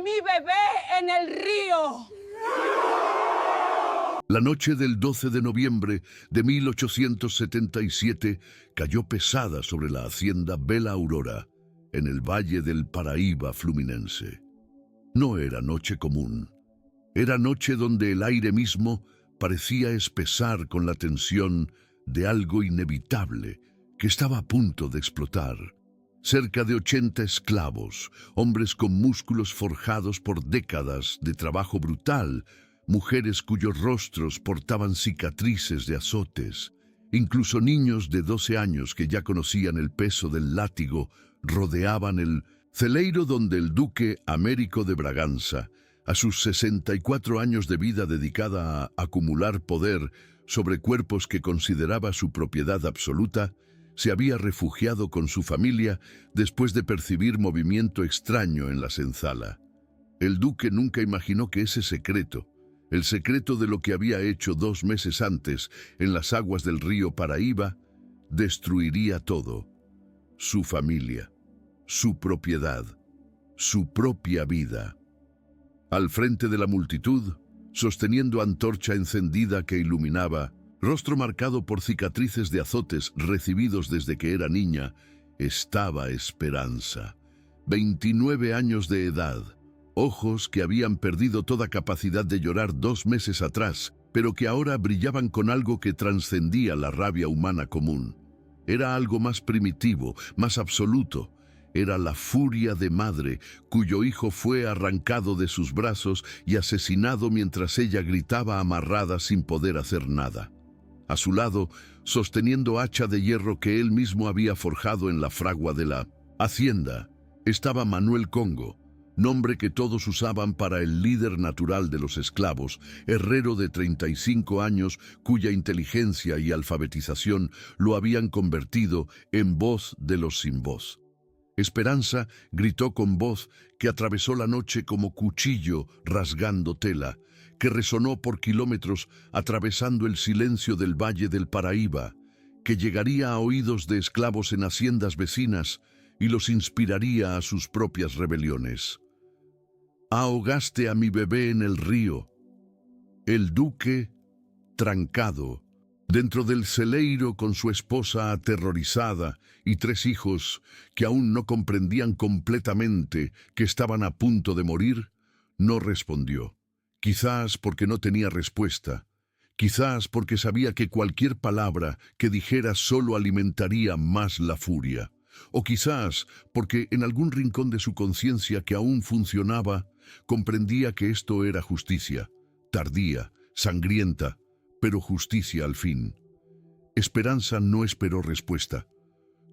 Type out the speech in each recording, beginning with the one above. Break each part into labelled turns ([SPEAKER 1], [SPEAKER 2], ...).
[SPEAKER 1] mi bebé en el río.
[SPEAKER 2] La noche del 12 de noviembre de 1877 cayó pesada sobre la hacienda Bella Aurora, en el valle del Paraíba fluminense. No era noche común. Era noche donde el aire mismo parecía espesar con la tensión de algo inevitable que estaba a punto de explotar. Cerca de 80 esclavos, hombres con músculos forjados por décadas de trabajo brutal, mujeres cuyos rostros portaban cicatrices de azotes, incluso niños de 12 años que ya conocían el peso del látigo, rodeaban el celeiro donde el duque Américo de Braganza, a sus 64 años de vida dedicada a acumular poder sobre cuerpos que consideraba su propiedad absoluta, se había refugiado con su familia después de percibir movimiento extraño en la senzala. El duque nunca imaginó que ese secreto, el secreto de lo que había hecho 2 meses antes en las aguas del río Paraíba, destruiría todo: su familia, su propiedad, su propia vida. Al frente de la multitud, sosteniendo antorcha encendida que iluminaba, rostro marcado por cicatrices de azotes recibidos desde que era niña, estaba Esperanza. 29 años de edad, ojos que habían perdido toda capacidad de llorar 2 meses atrás, pero que ahora brillaban con algo que trascendía la rabia humana común. Era algo más primitivo, más absoluto. Era la furia de madre, cuyo hijo fue arrancado de sus brazos y asesinado mientras ella gritaba amarrada sin poder hacer nada. A su lado, sosteniendo hacha de hierro que él mismo había forjado en la fragua de la hacienda, estaba Manuel Congo, nombre que todos usaban para el líder natural de los esclavos, herrero de 35 años cuya inteligencia y alfabetización lo habían convertido en voz de los sin voz. Esperanza gritó con voz que atravesó la noche como cuchillo rasgando tela, que resonó por kilómetros atravesando el silencio del valle del Paraíba, que llegaría a oídos de esclavos en haciendas vecinas y los inspiraría a sus propias rebeliones. Ahogaste a mi bebé en el río. El duque, trancado, dentro del celeiro con su esposa aterrorizada y 3 hijos que aún no comprendían completamente que estaban a punto de morir, no respondió. Quizás porque no tenía respuesta, quizás porque sabía que cualquier palabra que dijera solo alimentaría más la furia, o quizás porque en algún rincón de su conciencia que aún funcionaba, comprendía que esto era justicia, tardía, sangrienta, pero justicia al fin. Esperanza no esperó respuesta.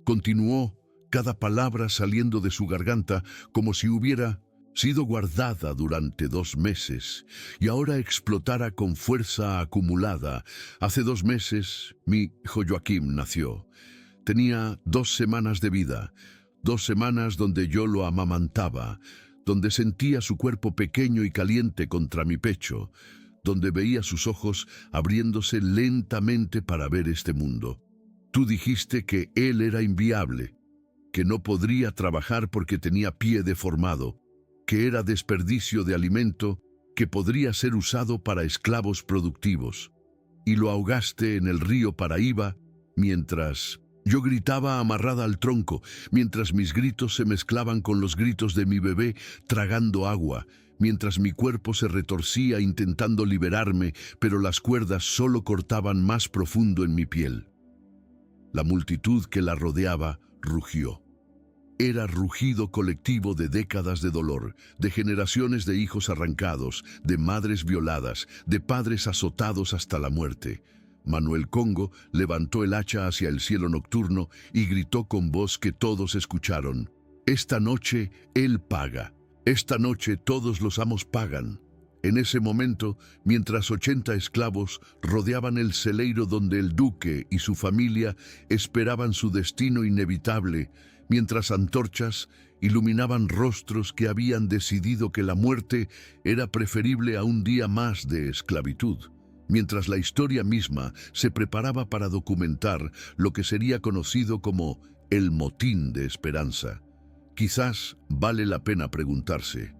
[SPEAKER 2] Continuó, cada palabra saliendo de su garganta como si hubiera sido guardada durante 2 meses y ahora explotara con fuerza acumulada. Hace 2 meses, mi hijo Joaquim nació. Tenía 2 semanas de vida, 2 semanas donde yo lo amamantaba, donde sentía su cuerpo pequeño y caliente contra mi pecho, donde veía sus ojos abriéndose lentamente para ver este mundo. Tú dijiste que él era inviable, que no podría trabajar porque tenía pie deformado, que era desperdicio de alimento que podría ser usado para esclavos productivos, y lo ahogaste en el río Paraíba mientras yo gritaba amarrada al tronco, mientras mis gritos se mezclaban con los gritos de mi bebé tragando agua, mientras mi cuerpo se retorcía intentando liberarme, pero las cuerdas solo cortaban más profundo en mi piel. La multitud que la rodeaba rugió. Era rugido colectivo de décadas de dolor, de generaciones de hijos arrancados, de madres violadas, de padres azotados hasta la muerte. Manuel Congo levantó el hacha hacia el cielo nocturno y gritó con voz que todos escucharon: «Esta noche él paga. Esta noche todos los amos pagan». En ese momento, mientras 80 esclavos rodeaban el celeiro donde el duque y su familia esperaban su destino inevitable, mientras antorchas iluminaban rostros que habían decidido que la muerte era preferible a un día más de esclavitud, mientras la historia misma se preparaba para documentar lo que sería conocido como el motín de Esperanza. Quizás vale la pena preguntarse,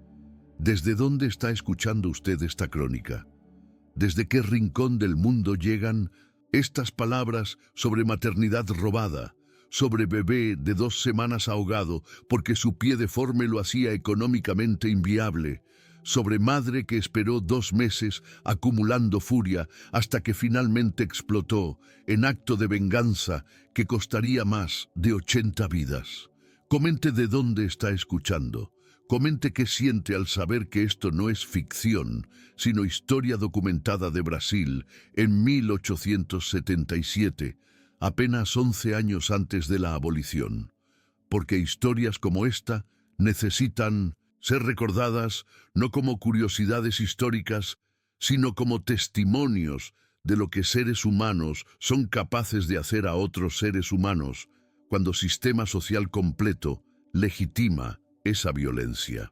[SPEAKER 2] ¿Desde dónde está escuchando usted esta crónica? ¿Desde qué rincón del mundo llegan estas palabras sobre maternidad robada, sobre bebé de 2 semanas ahogado porque su pie deforme lo hacía económicamente inviable, sobre madre que esperó 2 meses acumulando furia hasta que finalmente explotó en acto de venganza que costaría más de 80 vidas? Comente de dónde está escuchando. Comente qué siente al saber que esto no es ficción, sino historia documentada de Brasil en 1877, apenas 11 años antes de la abolición. Porque historias como esta necesitan ser recordadas no como curiosidades históricas, sino como testimonios de lo que seres humanos son capaces de hacer a otros seres humanos cuando sistema social completo legitima esa violencia.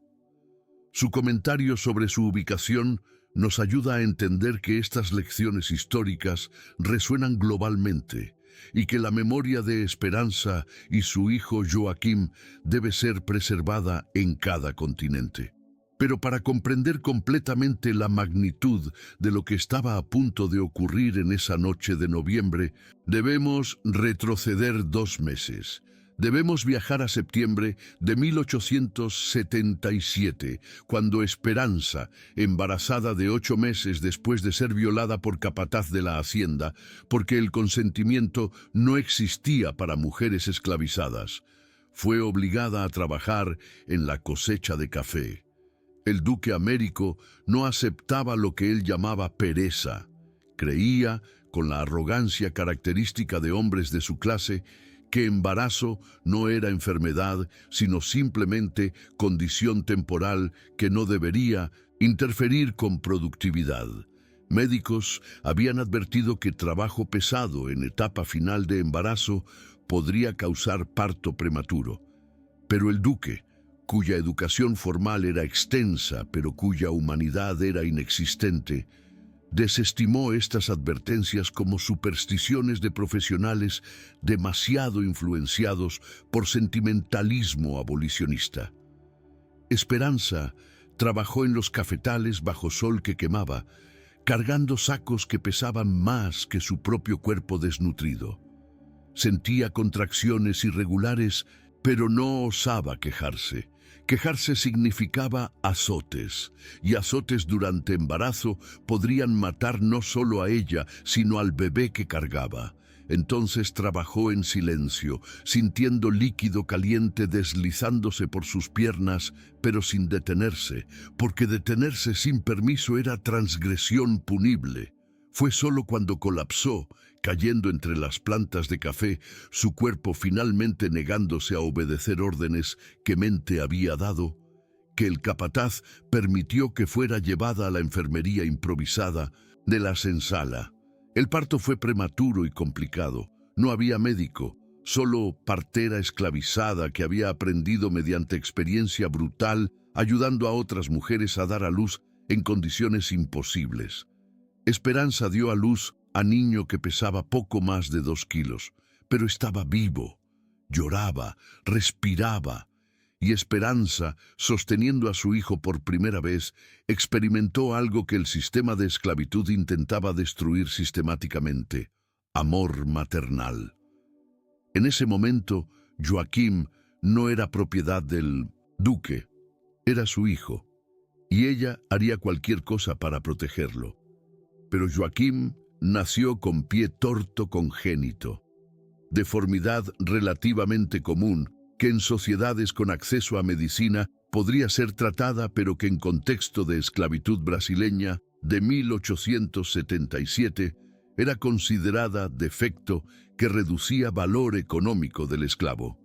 [SPEAKER 2] Su comentario sobre su ubicación nos ayuda a entender que estas lecciones históricas resuenan globalmente y que la memoria de Esperanza y su hijo Joaquim debe ser preservada en cada continente. Pero para comprender completamente la magnitud de lo que estaba a punto de ocurrir en esa noche de noviembre, debemos retroceder 2 meses. Debemos viajar a septiembre de 1877, cuando Esperanza, embarazada de 8 meses después de ser violada por capataz de la hacienda, porque el consentimiento no existía para mujeres esclavizadas, fue obligada a trabajar en la cosecha de café. El duque Américo no aceptaba lo que él llamaba pereza. Creía, con la arrogancia característica de hombres de su clase, que embarazo no era enfermedad, sino simplemente condición temporal que no debería interferir con productividad. Médicos habían advertido que trabajo pesado en etapa final de embarazo podría causar parto prematuro. Pero el duque, cuya educación formal era extensa pero cuya humanidad era inexistente, desestimó estas advertencias como supersticiones de profesionales demasiado influenciados por sentimentalismo abolicionista. Esperanza trabajó en los cafetales bajo sol que quemaba, cargando sacos que pesaban más que su propio cuerpo desnutrido. Sentía contracciones irregulares, pero no osaba quejarse. Quejarse significaba azotes, y azotes durante embarazo podrían matar no solo a ella, sino al bebé que cargaba. Entonces trabajó en silencio, sintiendo líquido caliente deslizándose por sus piernas, pero sin detenerse, porque detenerse sin permiso era transgresión punible. Fue solo cuando colapsó, cayendo entre las plantas de café, su cuerpo finalmente negándose a obedecer órdenes que mente había dado, que el capataz permitió que fuera llevada a la enfermería improvisada de la senzala. El parto fue prematuro y complicado. No había médico, solo partera esclavizada que había aprendido mediante experiencia brutal, ayudando a otras mujeres a dar a luz en condiciones imposibles. Esperanza dio a luz a niño que pesaba poco más de 2 kilos, pero estaba vivo, lloraba, respiraba, y Esperanza, sosteniendo a su hijo por primera vez, experimentó algo que el sistema de esclavitud intentaba destruir sistemáticamente: amor maternal. En ese momento, Joaquim no era propiedad del duque, era su hijo, y ella haría cualquier cosa para protegerlo. Pero Joaquim nació con pie torto congénito, deformidad relativamente común que en sociedades con acceso a medicina podría ser tratada, pero que en contexto de esclavitud brasileña de 1877 era considerada defecto que reducía valor económico del esclavo.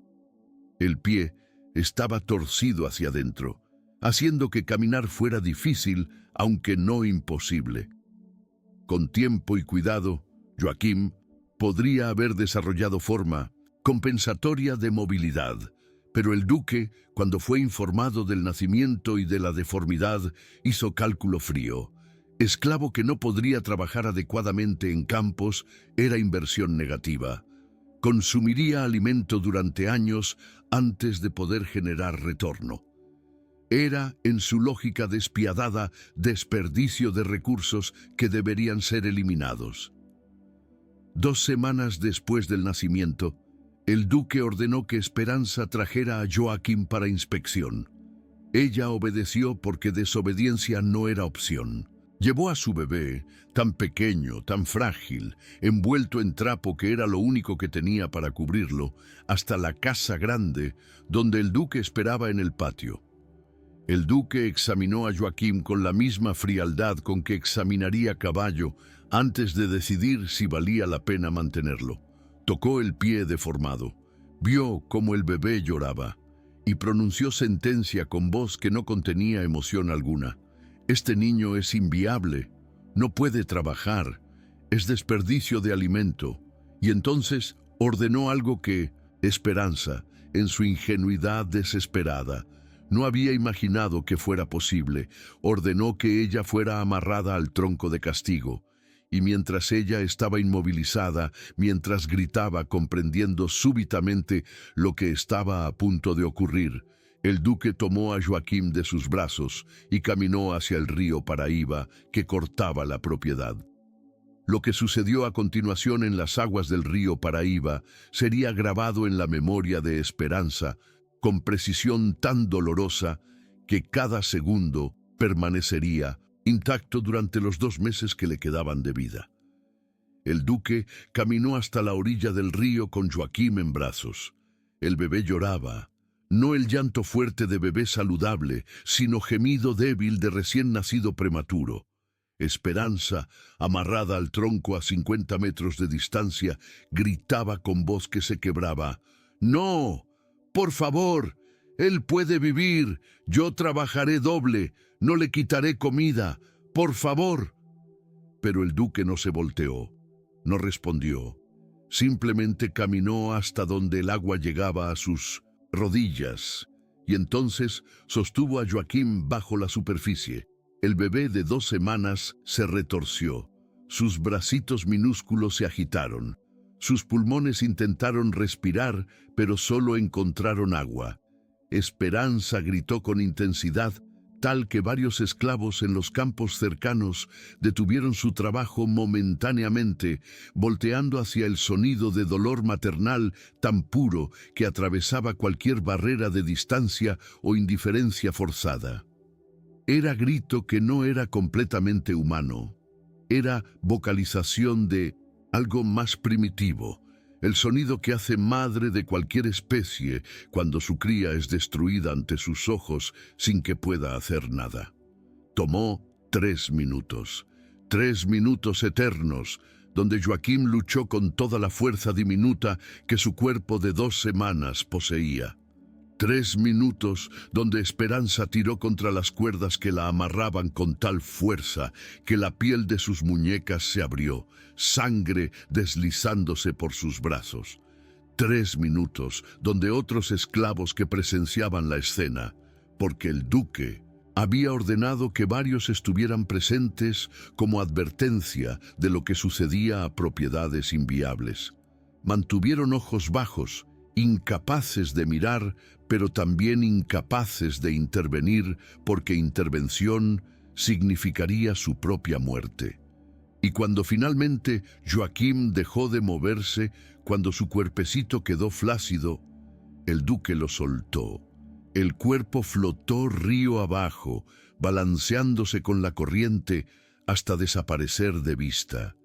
[SPEAKER 2] El pie estaba torcido hacia adentro, haciendo que caminar fuera difícil, aunque no imposible. Con tiempo y cuidado, Joaquim podría haber desarrollado forma compensatoria de movilidad, pero el duque, cuando fue informado del nacimiento y de la deformidad, hizo cálculo frío. Esclavo que no podría trabajar adecuadamente en campos era inversión negativa. Consumiría alimento durante años antes de poder generar retorno. Era, en su lógica despiadada, desperdicio de recursos que deberían ser eliminados. 2 semanas después del nacimiento, el duque ordenó que Esperanza trajera a Joaquim para inspección. Ella obedeció porque desobediencia no era opción. Llevó a su bebé, tan pequeño, tan frágil, envuelto en trapo que era lo único que tenía para cubrirlo, hasta la casa grande, donde el duque esperaba en el patio. El duque examinó a Joaquim con la misma frialdad con que examinaría caballo antes de decidir si valía la pena mantenerlo. Tocó el pie deformado, vio cómo el bebé lloraba y pronunció sentencia con voz que no contenía emoción alguna. Este niño es inviable, no puede trabajar, es desperdicio de alimento. Y entonces ordenó algo que Esperanza, en su ingenuidad desesperada, no había imaginado que fuera posible. Ordenó que ella fuera amarrada al tronco de castigo. Y mientras ella estaba inmovilizada, mientras gritaba comprendiendo súbitamente lo que estaba a punto de ocurrir, el duque tomó a Joaquim de sus brazos y caminó hacia el río Paraíba que cortaba la propiedad. Lo que sucedió a continuación en las aguas del río Paraíba sería grabado en la memoria de Esperanza con precisión tan dolorosa que cada segundo permanecería intacto durante los 2 meses que le quedaban de vida. El duque caminó hasta la orilla del río con Joaquim en brazos. El bebé lloraba, no el llanto fuerte de bebé saludable, sino gemido débil de recién nacido prematuro. Esperanza, amarrada al tronco a 50 metros de distancia, gritaba con voz que se quebraba: «¡No! ¡Por favor! Él puede vivir. Yo trabajaré doble. No le quitaré comida. ¡Por favor!». Pero el duque no se volteó, no respondió. Simplemente caminó hasta donde el agua llegaba a sus rodillas, y entonces sostuvo a Joaquim bajo la superficie. El bebé de 2 semanas se retorció. Sus bracitos minúsculos se agitaron. Sus pulmones intentaron respirar, pero solo encontraron agua. Esperanza gritó con intensidad, tal que varios esclavos en los campos cercanos detuvieron su trabajo momentáneamente, volteando hacia el sonido de dolor maternal tan puro que atravesaba cualquier barrera de distancia o indiferencia forzada. Era grito que no era completamente humano. Era vocalización de algo más primitivo, el sonido que hace madre de cualquier especie cuando su cría es destruida ante sus ojos sin que pueda hacer nada. Tomó 3 minutos, 3 minutos eternos, donde Joaquim luchó con toda la fuerza diminuta que su cuerpo de 2 semanas poseía. 3 minutos donde Esperanza tiró contra las cuerdas que la amarraban con tal fuerza que la piel de sus muñecas se abrió, sangre deslizándose por sus brazos. 3 minutos donde otros esclavos que presenciaban la escena, porque el duque había ordenado que varios estuvieran presentes como advertencia de lo que sucedía a propiedades inviables. Mantuvieron ojos bajos, incapaces de mirar, pero también incapaces de intervenir, porque intervención significaría su propia muerte. Y cuando finalmente Joaquim dejó de moverse, cuando su cuerpecito quedó flácido, el duque lo soltó. El cuerpo flotó río abajo, balanceándose con la corriente hasta desaparecer de vista.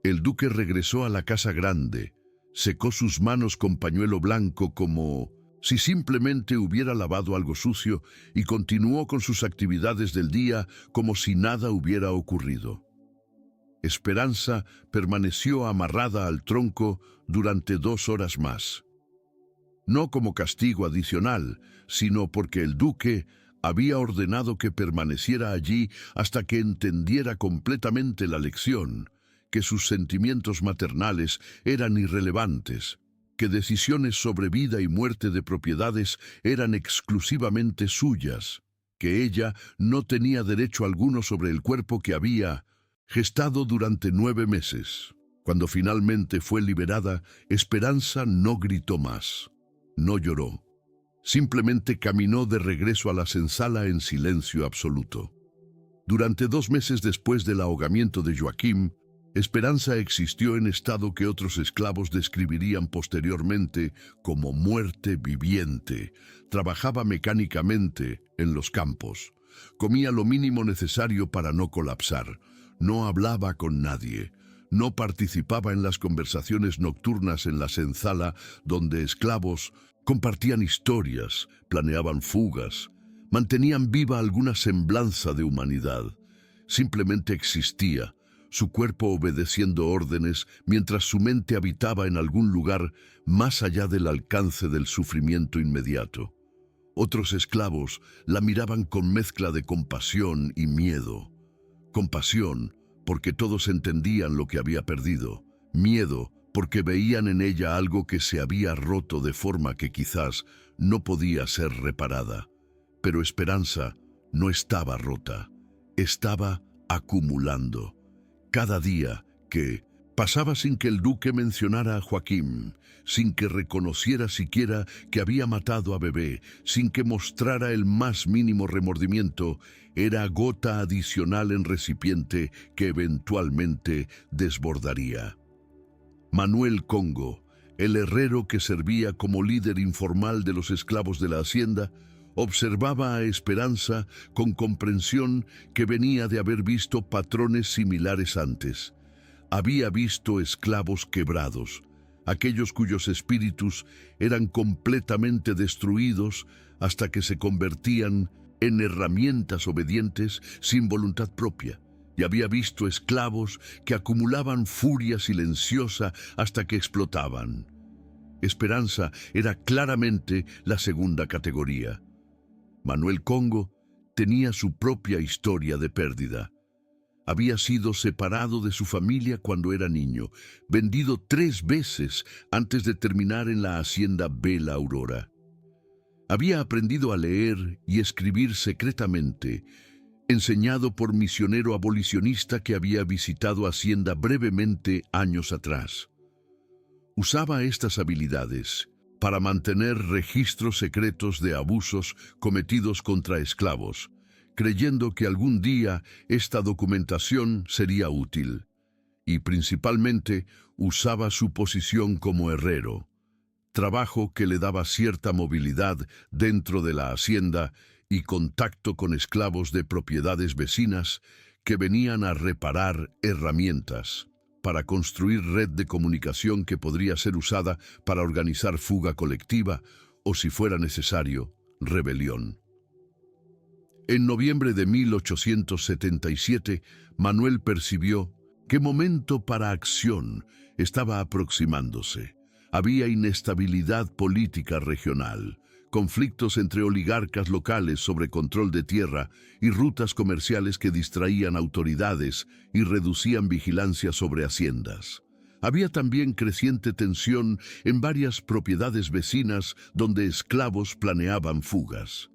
[SPEAKER 2] El duque regresó a la casa grande, secó sus manos con pañuelo blanco como si simplemente hubiera lavado algo sucio y continuó con sus actividades del día como si nada hubiera ocurrido. Esperanza permaneció amarrada al tronco durante 2 horas más. No como castigo adicional, sino porque el duque había ordenado que permaneciera allí hasta que entendiera completamente la lección, que sus sentimientos maternales eran irrelevantes, que decisiones sobre vida y muerte de propiedades eran exclusivamente suyas, que ella no tenía derecho alguno sobre el cuerpo que había gestado durante 9 meses. Cuando finalmente fue liberada, Esperanza no gritó más, no lloró. Simplemente caminó de regreso a la senzala en silencio absoluto. Durante 2 meses después del ahogamiento de Joaquim, Esperanza existió en estado que otros esclavos describirían posteriormente como muerte viviente. Trabajaba mecánicamente en los campos. Comía lo mínimo necesario para no colapsar. No hablaba con nadie. No participaba en las conversaciones nocturnas en la senzala donde esclavos compartían historias, planeaban fugas, mantenían viva alguna semblanza de humanidad. Simplemente existía, su cuerpo obedeciendo órdenes mientras su mente habitaba en algún lugar más allá del alcance del sufrimiento inmediato. Otros esclavos la miraban con mezcla de compasión y miedo. Compasión porque todos entendían lo que había perdido. Miedo porque veían en ella algo que se había roto de forma que quizás no podía ser reparada. Pero Esperanza no estaba rota, estaba acumulando. Cada día que pasaba sin que el duque mencionara a Joaquim, sin que reconociera siquiera que había matado a Bebé, sin que mostrara el más mínimo remordimiento, era gota adicional en recipiente que eventualmente desbordaría. Manuel Congo, el herrero que servía como líder informal de los esclavos de la hacienda, observaba a Esperanza con comprensión que venía de haber visto patrones similares antes. Había visto esclavos quebrados, aquellos cuyos espíritus eran completamente destruidos hasta que se convertían en herramientas obedientes sin voluntad propia. Y había visto esclavos que acumulaban furia silenciosa hasta que explotaban. Esperanza era claramente la segunda categoría. Manuel Congo tenía su propia historia de pérdida. Había sido separado de su familia cuando era niño, vendido 3 veces antes de terminar en la hacienda Bella Aurora. Había aprendido a leer y escribir secretamente, enseñado por misionero abolicionista que había visitado Hacienda brevemente años atrás. Usaba estas habilidades para mantener registros secretos de abusos cometidos contra esclavos, creyendo que algún día esta documentación sería útil. Y principalmente usaba su posición como herrero, trabajo que le daba cierta movilidad dentro de la hacienda y contacto con esclavos de propiedades vecinas que venían a reparar herramientas para construir red de comunicación que podría ser usada para organizar fuga colectiva o, si fuera necesario, rebelión. En noviembre de 1877, Manuel percibió que momento para acción estaba aproximándose. Había inestabilidad política regional, conflictos entre oligarcas locales sobre control de tierra y rutas comerciales que distraían autoridades y reducían vigilancia sobre haciendas. Había también creciente tensión en varias propiedades vecinas donde esclavos planeaban fugas.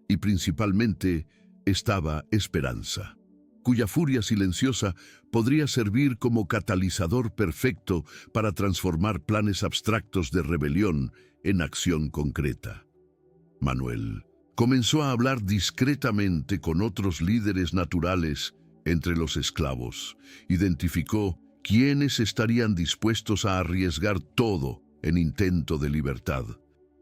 [SPEAKER 2] Y principalmente estaba Esperanza, cuya furia silenciosa podría servir como catalizador perfecto para transformar planes abstractos de rebelión en acción concreta. Manuel comenzó a hablar discretamente con otros líderes naturales entre los esclavos. Identificó quiénes estarían dispuestos a arriesgar todo en intento de libertad.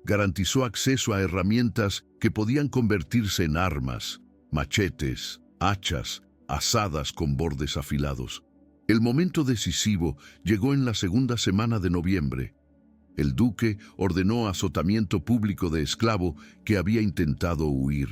[SPEAKER 2] Garantizó acceso a herramientas que podían convertirse en armas, machetes, hachas, azadas con bordes afilados. El momento decisivo llegó en la segunda semana de noviembre. El duque ordenó azotamiento público de esclavo que había intentado huir.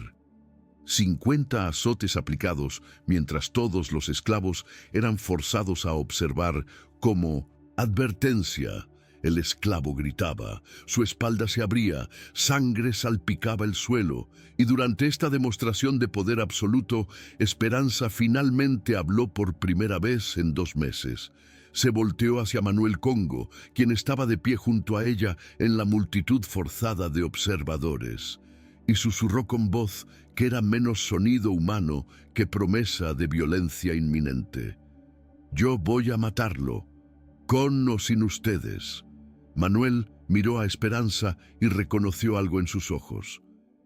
[SPEAKER 2] 50 azotes aplicados mientras todos los esclavos eran forzados a observar como advertencia. El esclavo gritaba, su espalda se abría, sangre salpicaba el suelo, y durante esta demostración de poder absoluto, Esperanza finalmente habló por primera vez en 2 meses. Se volteó hacia Manuel Congo, quien estaba de pie junto a ella en la multitud forzada de observadores, y susurró con voz que era menos sonido humano que promesa de violencia inminente. «Yo voy a matarlo, con o sin ustedes». Manuel Miró a Esperanza y reconoció algo en sus ojos.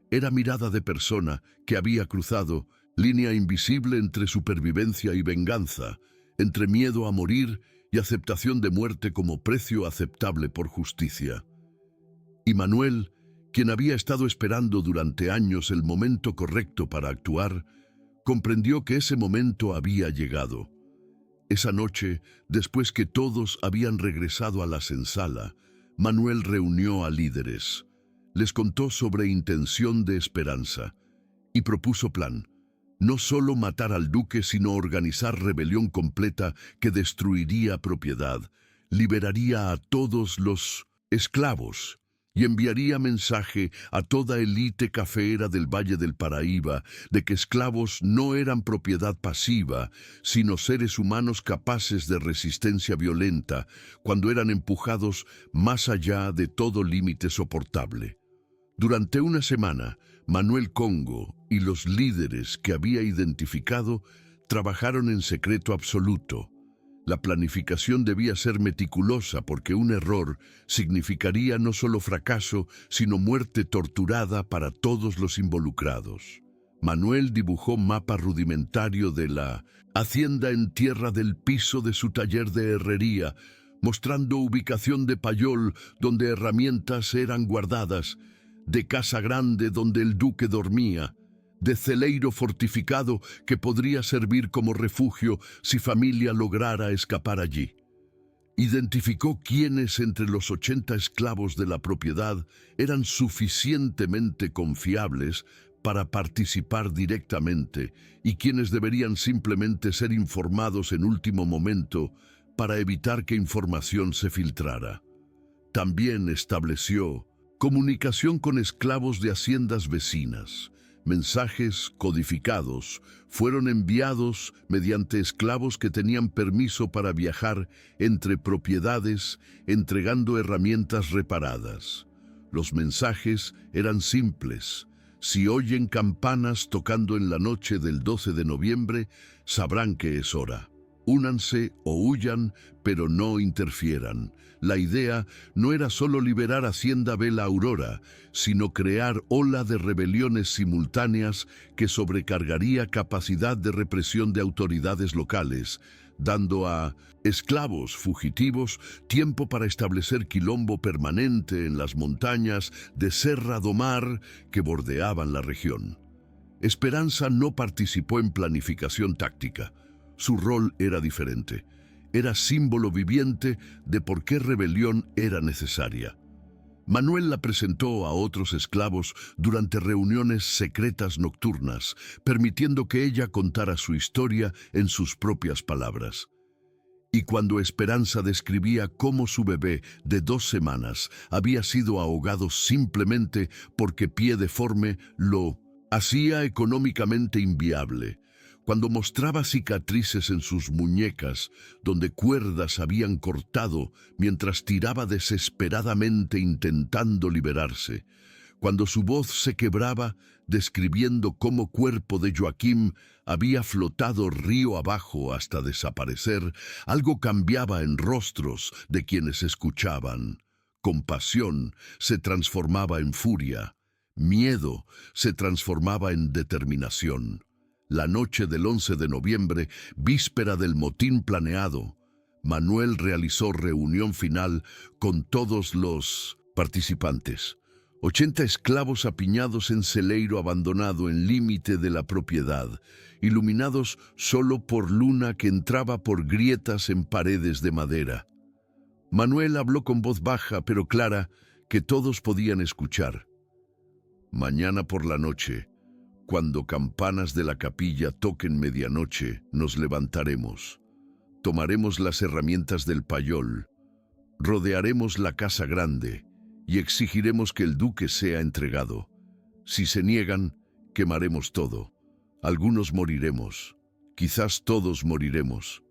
[SPEAKER 2] Era mirada de persona que había cruzado línea invisible entre supervivencia y venganza, entre miedo a morir y aceptación de muerte como precio aceptable por justicia. Y Manuel, quien había estado esperando durante años el momento correcto para actuar, comprendió que ese momento había llegado. Esa noche, después que todos habían regresado a la senzala, Manuel reunió a líderes. Les contó sobre intención de Esperanza y propuso plan. No solo matar al duque, sino organizar rebelión completa que destruiría propiedad, liberaría a todos los esclavos y enviaría mensaje a toda élite cafeera del Valle del Paraíba de que esclavos no eran propiedad pasiva, sino seres humanos capaces de resistencia violenta cuando eran empujados más allá de todo límite soportable. Durante una semana, Manuel Congo y los líderes que había identificado trabajaron en secreto absoluto. La planificación debía ser meticulosa porque un error significaría no solo fracaso, sino muerte torturada para todos los involucrados. Manuel dibujó mapa rudimentario de la hacienda en tierra del piso de su taller de herrería, mostrando ubicación de payol donde herramientas eran guardadas, de casa grande donde el duque dormía, de celeiro fortificado que podría servir como refugio si familia lograra escapar allí. Identificó quiénes entre los 80 esclavos de la propiedad eran suficientemente confiables para participar directamente y quienes deberían simplemente ser informados en último momento para evitar que información se filtrara. También estableció comunicación con esclavos de haciendas vecinas. Mensajes codificados fueron enviados mediante esclavos que tenían permiso para viajar entre propiedades, entregando herramientas reparadas. Los mensajes eran simples. Si oyen campanas tocando en la noche del 12 de noviembre, sabrán que es hora. Únanse o huyan, pero no interfieran. La idea no era solo liberar Hacienda Bella Aurora, sino crear ola de rebeliones simultáneas que sobrecargaría capacidad de represión de autoridades locales, dando a esclavos fugitivos tiempo para establecer quilombo permanente en las montañas de Serra do Mar que bordeaban la región. Esperanza no participó en planificación táctica. Su rol era diferente. Era símbolo viviente de por qué rebelión era necesaria. Manuel la presentó a otros esclavos durante reuniones secretas nocturnas, permitiendo que ella contara su historia en sus propias palabras. Y cuando Esperanza describía cómo su bebé de 2 semanas había sido ahogado simplemente porque Pie Deforme lo hacía económicamente inviable, cuando mostraba cicatrices en sus muñecas donde cuerdas habían cortado mientras tiraba desesperadamente intentando liberarse, cuando su voz se quebraba describiendo cómo cuerpo de Joaquim había flotado río abajo hasta desaparecer, algo cambiaba en rostros de quienes escuchaban. Compasión se transformaba en furia, miedo se transformaba en determinación. La noche del 11 de noviembre, víspera del motín planeado, Manuel realizó reunión final con todos los participantes. 80 esclavos apiñados en celeiro abandonado en límite de la propiedad, iluminados solo por luna que entraba por grietas en paredes de madera. Manuel habló con voz baja pero clara que todos podían escuchar. Mañana por la noche, cuando campanas de la capilla toquen medianoche, nos levantaremos. Tomaremos las herramientas del payol, rodearemos la casa grande y exigiremos que el duque sea entregado. Si se niegan, quemaremos todo. Algunos moriremos, quizás todos moriremos,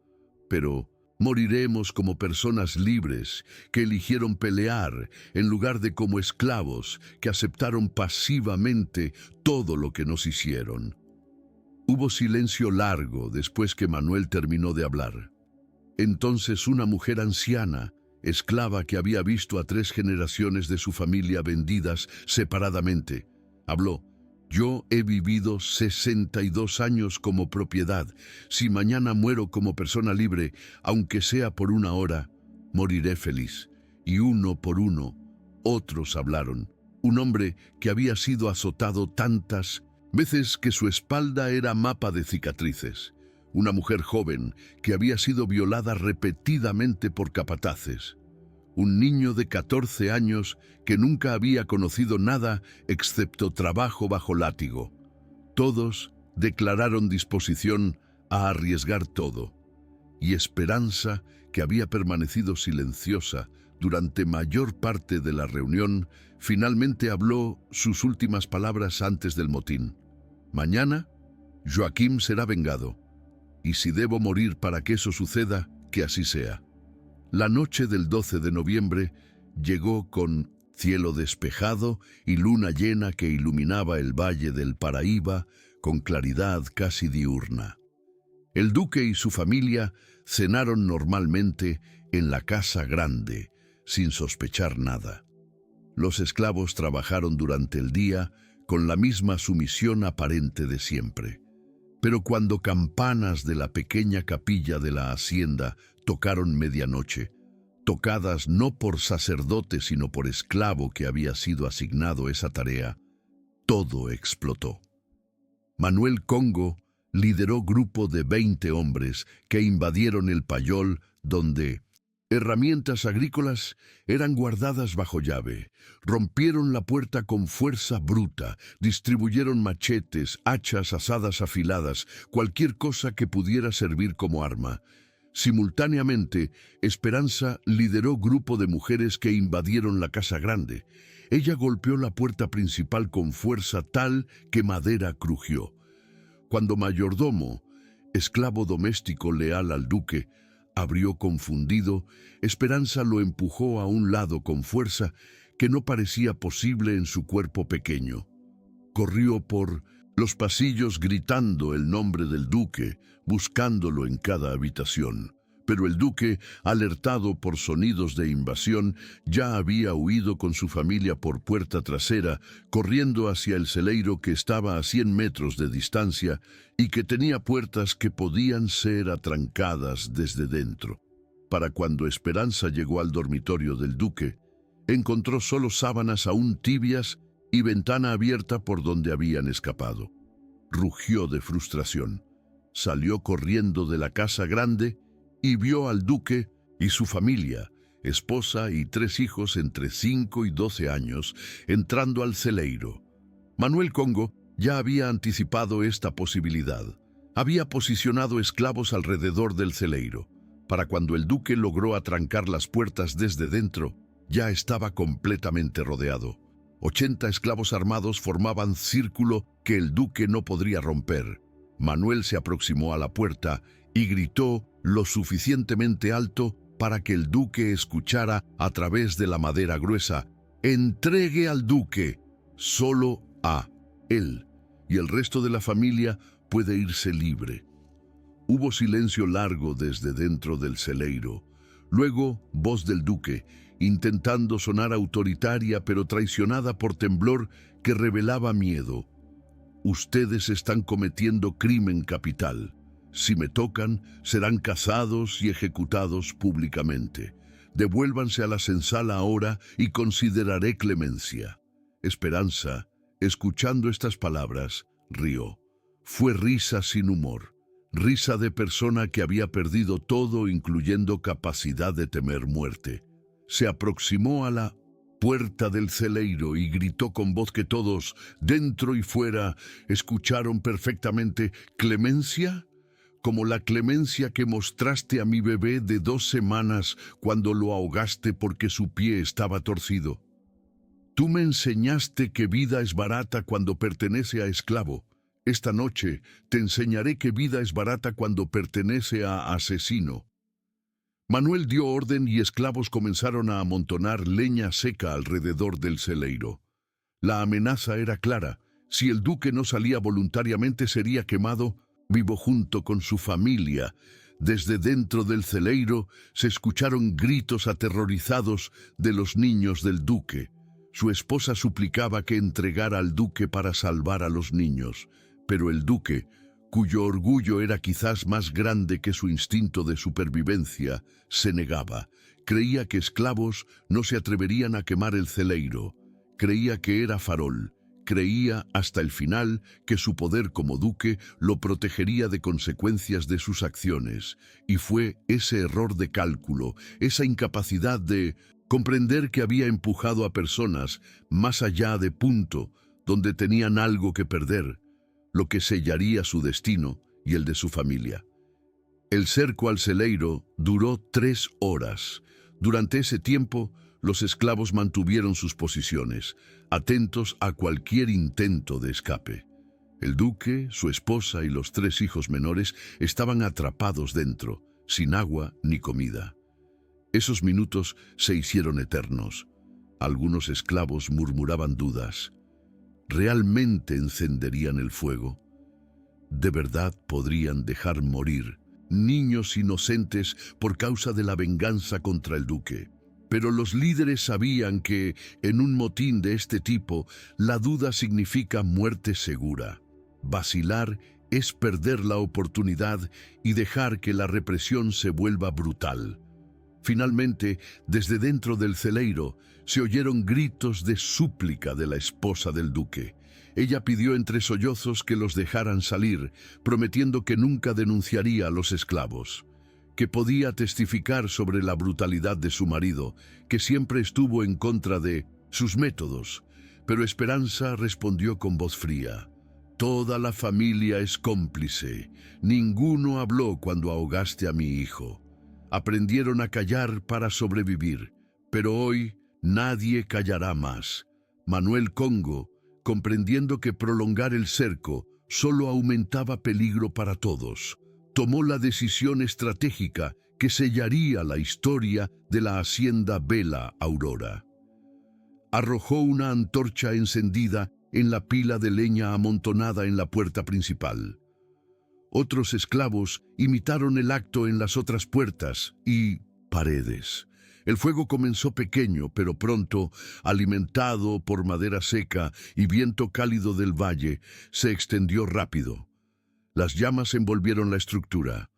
[SPEAKER 2] pero moriremos como personas libres que eligieron pelear en lugar de como esclavos que aceptaron pasivamente todo lo que nos hicieron. Hubo silencio largo después que Manuel terminó de hablar. Entonces una mujer anciana, esclava que había visto a 3 generaciones de su familia vendidas separadamente, habló: «Yo he vivido 62 años como propiedad. Si mañana muero como persona libre, aunque sea por 1 hora, moriré feliz». Y uno por uno, otros hablaron. Un hombre que había sido azotado tantas veces que su espalda era mapa de cicatrices. Una mujer joven que había sido violada repetidamente por capataces. Un niño de 14 años que nunca había conocido nada excepto trabajo bajo látigo. Todos declararon disposición a arriesgar todo. Y Esperanza, que había permanecido silenciosa durante mayor parte de la reunión, finalmente habló sus últimas palabras antes del motín. «Mañana, Joaquim será vengado, y si debo morir para que eso suceda, que así sea». La noche del 12 de noviembre llegó con cielo despejado y luna llena que iluminaba el valle del Paraíba con claridad casi diurna. El duque y su familia cenaron normalmente en la casa grande, sin sospechar nada. Los esclavos trabajaron durante el día con la misma sumisión aparente de siempre. Pero cuando campanas de la pequeña capilla de la hacienda tocaron medianoche, tocadas no por sacerdote sino por esclavo que había sido asignado esa tarea, todo explotó. Manuel Congo lideró grupo de 20 hombres que invadieron el payol donde herramientas agrícolas eran guardadas bajo llave. Rompieron la puerta con fuerza bruta, distribuyeron machetes, hachas asadas afiladas, cualquier cosa que pudiera servir como arma. Simultáneamente, Esperanza lideró grupo de mujeres que invadieron la casa grande. Ella golpeó la puerta principal con fuerza tal que madera crujió. Cuando Mayordomo, esclavo doméstico leal al duque, abrió confundido, Esperanza lo empujó a un lado con fuerza que no parecía posible en su cuerpo pequeño. Corrió por los pasillos gritando el nombre del duque, buscándolo en cada habitación. Pero el duque, alertado por sonidos de invasión, ya había huido con su familia por puerta trasera, corriendo hacia el celeiro que estaba a 100 metros de distancia y que tenía puertas que podían ser atrancadas desde dentro. Para cuando Esperanza llegó al dormitorio del duque, encontró solo sábanas aún tibias y ventana abierta por donde habían escapado. Rugió de frustración. Salió corriendo de la casa grande y vio al duque y su familia, esposa y 3 hijos entre 5 y 12 años, entrando al celeiro. Manuel Congo ya había anticipado esta posibilidad. Había posicionado esclavos alrededor del celeiro. Para cuando el duque logró atrancar las puertas desde dentro, ya estaba completamente rodeado. 80 esclavos armados formaban círculo que el duque no podría romper. Manuel se aproximó a la puerta y gritó lo suficientemente alto para que el duque escuchara a través de la madera gruesa: «Entregue al duque, solo a él, y el resto de la familia puede irse libre». Hubo silencio largo desde dentro del celeiro. Luego, voz del duque, intentando sonar autoritaria pero traicionada por temblor que revelaba miedo: «Ustedes están cometiendo crimen capital. Si me tocan, serán cazados y ejecutados públicamente. Devuélvanse a la senzala ahora y consideraré clemencia». Esperanza, escuchando estas palabras, rió. Fue risa sin humor, risa de persona que había perdido todo, incluyendo capacidad de temer muerte. Se aproximó a la puerta del celeiro y gritó con voz que todos, dentro y fuera, escucharon perfectamente: «¿Clemencia? Como la clemencia que mostraste a mi bebé de 2 semanas cuando lo ahogaste porque su pie estaba torcido. Tú me enseñaste que vida es barata cuando pertenece a esclavo. Esta noche te enseñaré que vida es barata cuando pertenece a asesino». Manuel dio orden y esclavos comenzaron a amontonar leña seca alrededor del celeiro. La amenaza era clara: si el duque no salía voluntariamente sería quemado vivo junto con su familia, Desde dentro del celeiro se escucharon gritos aterrorizados de los niños del duque. Su esposa suplicaba que entregara al duque para salvar a los niños, pero el duque, cuyo orgullo era quizás más grande que su instinto de supervivencia, se negaba. Creía que esclavos no se atreverían a quemar el celeiro. Creía que era farol. Creía hasta el final que su poder como duque lo protegería de consecuencias de sus acciones. Y fue ese error de cálculo, esa incapacidad de comprender que había empujado a personas más allá de punto, donde tenían algo que perder, lo que sellaría su destino y el de su familia. El cerco al celeiro duró 3 horas. Durante ese tiempo, los esclavos mantuvieron sus posiciones, atentos a cualquier intento de escape. El duque, su esposa y los 3 hijos menores estaban atrapados dentro, sin agua ni comida. Esos minutos se hicieron eternos. Algunos esclavos murmuraban dudas. ¿Realmente encenderían el fuego? ¿De verdad podrían dejar morir niños inocentes por causa de la venganza contra el duque? Pero los líderes sabían que, en un motín de este tipo, la duda significa muerte segura. Vacilar es perder la oportunidad y dejar que la represión se vuelva brutal. Finalmente, desde dentro del celeiro, se oyeron gritos de súplica de la esposa del duque. Ella pidió entre sollozos que los dejaran salir, prometiendo que nunca denunciaría a los esclavos, que podía testificar sobre la brutalidad de su marido, que siempre estuvo en contra de sus métodos. Pero Esperanza respondió con voz fría: «Toda la familia es cómplice. Ninguno habló cuando ahogaste a mi hijo. Aprendieron a callar para sobrevivir, pero hoy nadie callará más». Manuel Congo, comprendiendo que prolongar el cerco solo aumentaba peligro para todos, tomó la decisión estratégica que sellaría la historia de la hacienda Bella Aurora. Arrojó una antorcha encendida en la pila de leña amontonada en la puerta principal. Otros esclavos imitaron el acto en las otras puertas y paredes. El fuego comenzó pequeño, pero pronto, alimentado por madera seca y viento cálido del valle, se extendió rápido. Las llamas envolvieron la estructura.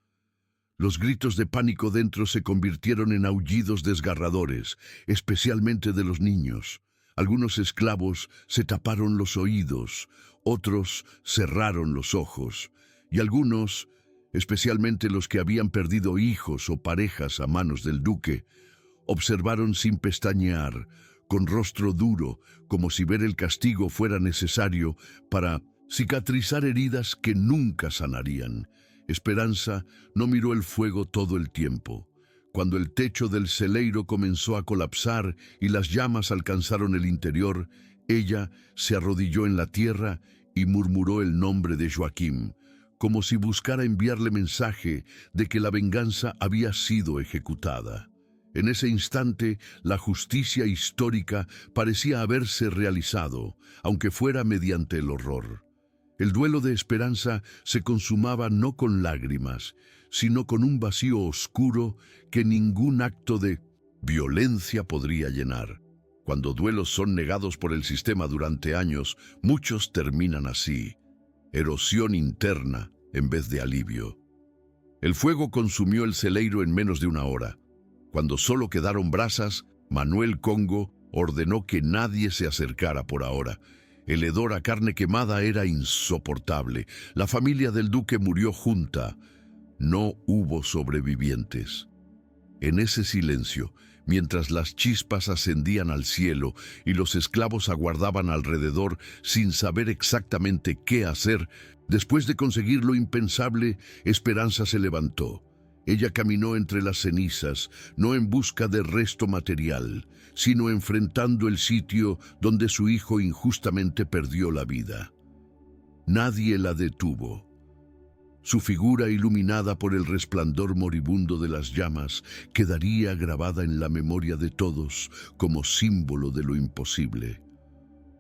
[SPEAKER 2] Los gritos de pánico dentro se convirtieron en aullidos desgarradores, especialmente de los niños. Algunos esclavos se taparon los oídos, otros cerraron los ojos, y algunos, especialmente los que habían perdido hijos o parejas a manos del duque, observaron sin pestañear, con rostro duro, como si ver el castigo fuera necesario para cicatrizar heridas que nunca sanarían. Esperanza no miró el fuego todo el tiempo. Cuando el techo del celeiro comenzó a colapsar y las llamas alcanzaron el interior, ella se arrodilló en la tierra y murmuró el nombre de Joaquim, como si buscara enviarle mensaje de que la venganza había sido ejecutada. En ese instante, la justicia histórica parecía haberse realizado, aunque fuera mediante el horror. El duelo de Esperanza se consumaba no con lágrimas, sino con un vacío oscuro que ningún acto de violencia podría llenar. Cuando duelos son negados por el sistema durante años, muchos terminan así: erosión interna en vez de alivio. El fuego consumió el celeiro en menos de 1 hora. Cuando solo quedaron brasas, Manuel Congo ordenó que nadie se acercara por ahora. El hedor a carne quemada era insoportable. La familia del duque murió junta. No hubo sobrevivientes. En ese silencio, mientras las chispas ascendían al cielo y los esclavos aguardaban alrededor sin saber exactamente qué hacer, después de conseguir lo impensable, Esperanza se levantó. Ella caminó entre las cenizas, no en busca de resto material, sino enfrentando el sitio donde su hijo injustamente perdió la vida. Nadie la detuvo. Su figura, iluminada por el resplandor moribundo de las llamas, quedaría grabada en la memoria de todos como símbolo de lo imposible.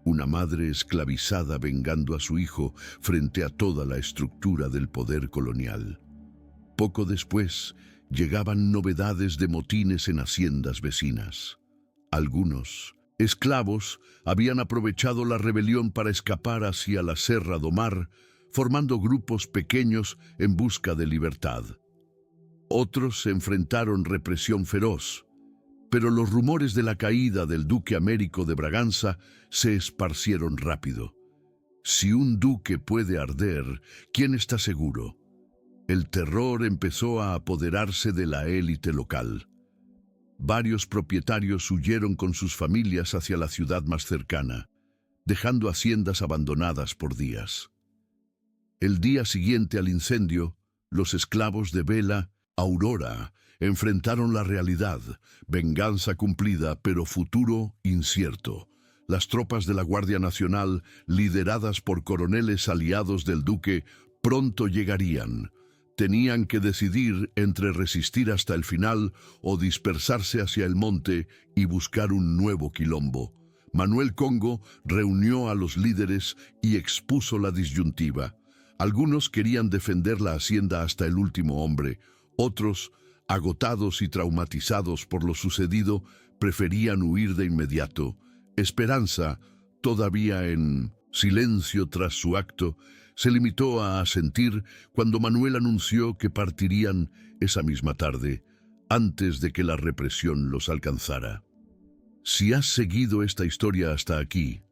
[SPEAKER 2] Una madre esclavizada vengando a su hijo frente a toda la estructura del poder colonial. Poco después, llegaban novedades de motines en haciendas vecinas. Algunos esclavos habían aprovechado la rebelión para escapar hacia la Serra do Mar, formando grupos pequeños en busca de libertad. Otros enfrentaron represión feroz, pero los rumores de la caída del duque Américo de Braganza se esparcieron rápido. Si un duque puede arder, ¿quién está seguro? El terror empezó a apoderarse de la élite local. Varios propietarios huyeron con sus familias hacia la ciudad más cercana, dejando haciendas abandonadas por días. El día siguiente al incendio, los esclavos de Bela Aurora enfrentaron la realidad, venganza cumplida pero futuro incierto. Las tropas de la Guardia Nacional, lideradas por coroneles aliados del duque, pronto llegarían. Tenían que decidir entre resistir hasta el final o dispersarse hacia el monte y buscar un nuevo quilombo. Manuel Congo reunió a los líderes y expuso la disyuntiva. Algunos querían defender la hacienda hasta el último hombre. Otros, agotados y traumatizados por lo sucedido, preferían huir de inmediato. Esperanza, todavía en silencio tras su acto, se limitó a asentir cuando Manuel anunció que partirían esa misma tarde, antes de que la represión los alcanzara. Si has seguido esta historia hasta aquí,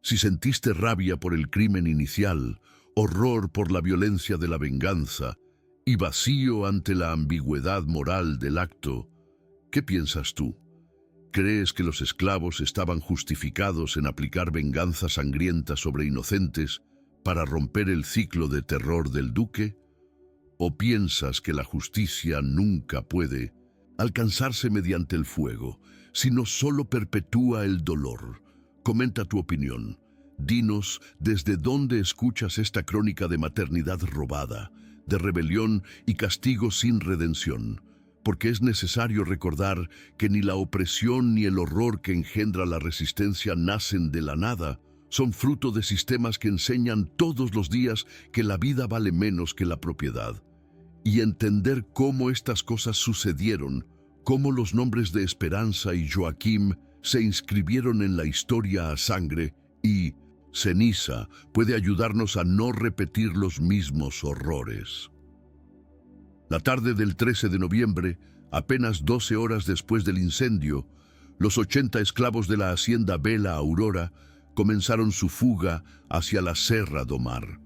[SPEAKER 2] si sentiste rabia por el crimen inicial, horror por la violencia de la venganza y vacío ante la ambigüedad moral del acto, ¿qué piensas tú? ¿Crees que los esclavos estaban justificados en aplicar venganza sangrienta sobre inocentes para romper el ciclo de terror del duque? ¿O piensas que la justicia nunca puede alcanzarse mediante el fuego, sino solo perpetúa el dolor? Comenta tu opinión. Dinos desde dónde escuchas esta crónica de maternidad robada, de rebelión y castigo sin redención, porque es necesario recordar que ni la opresión ni el horror que engendra la resistencia nacen de la nada, son fruto de sistemas que enseñan todos los días que la vida vale menos que la propiedad. Y entender cómo estas cosas sucedieron, cómo los nombres de Esperanza y Joaquim se inscribieron en la historia a sangre y ceniza, puede ayudarnos a no repetir los mismos horrores. La tarde del 13 de noviembre, apenas 12 horas después del incendio, los 80 esclavos de la hacienda Bela Aurora comenzaron su fuga hacia la Serra do Mar.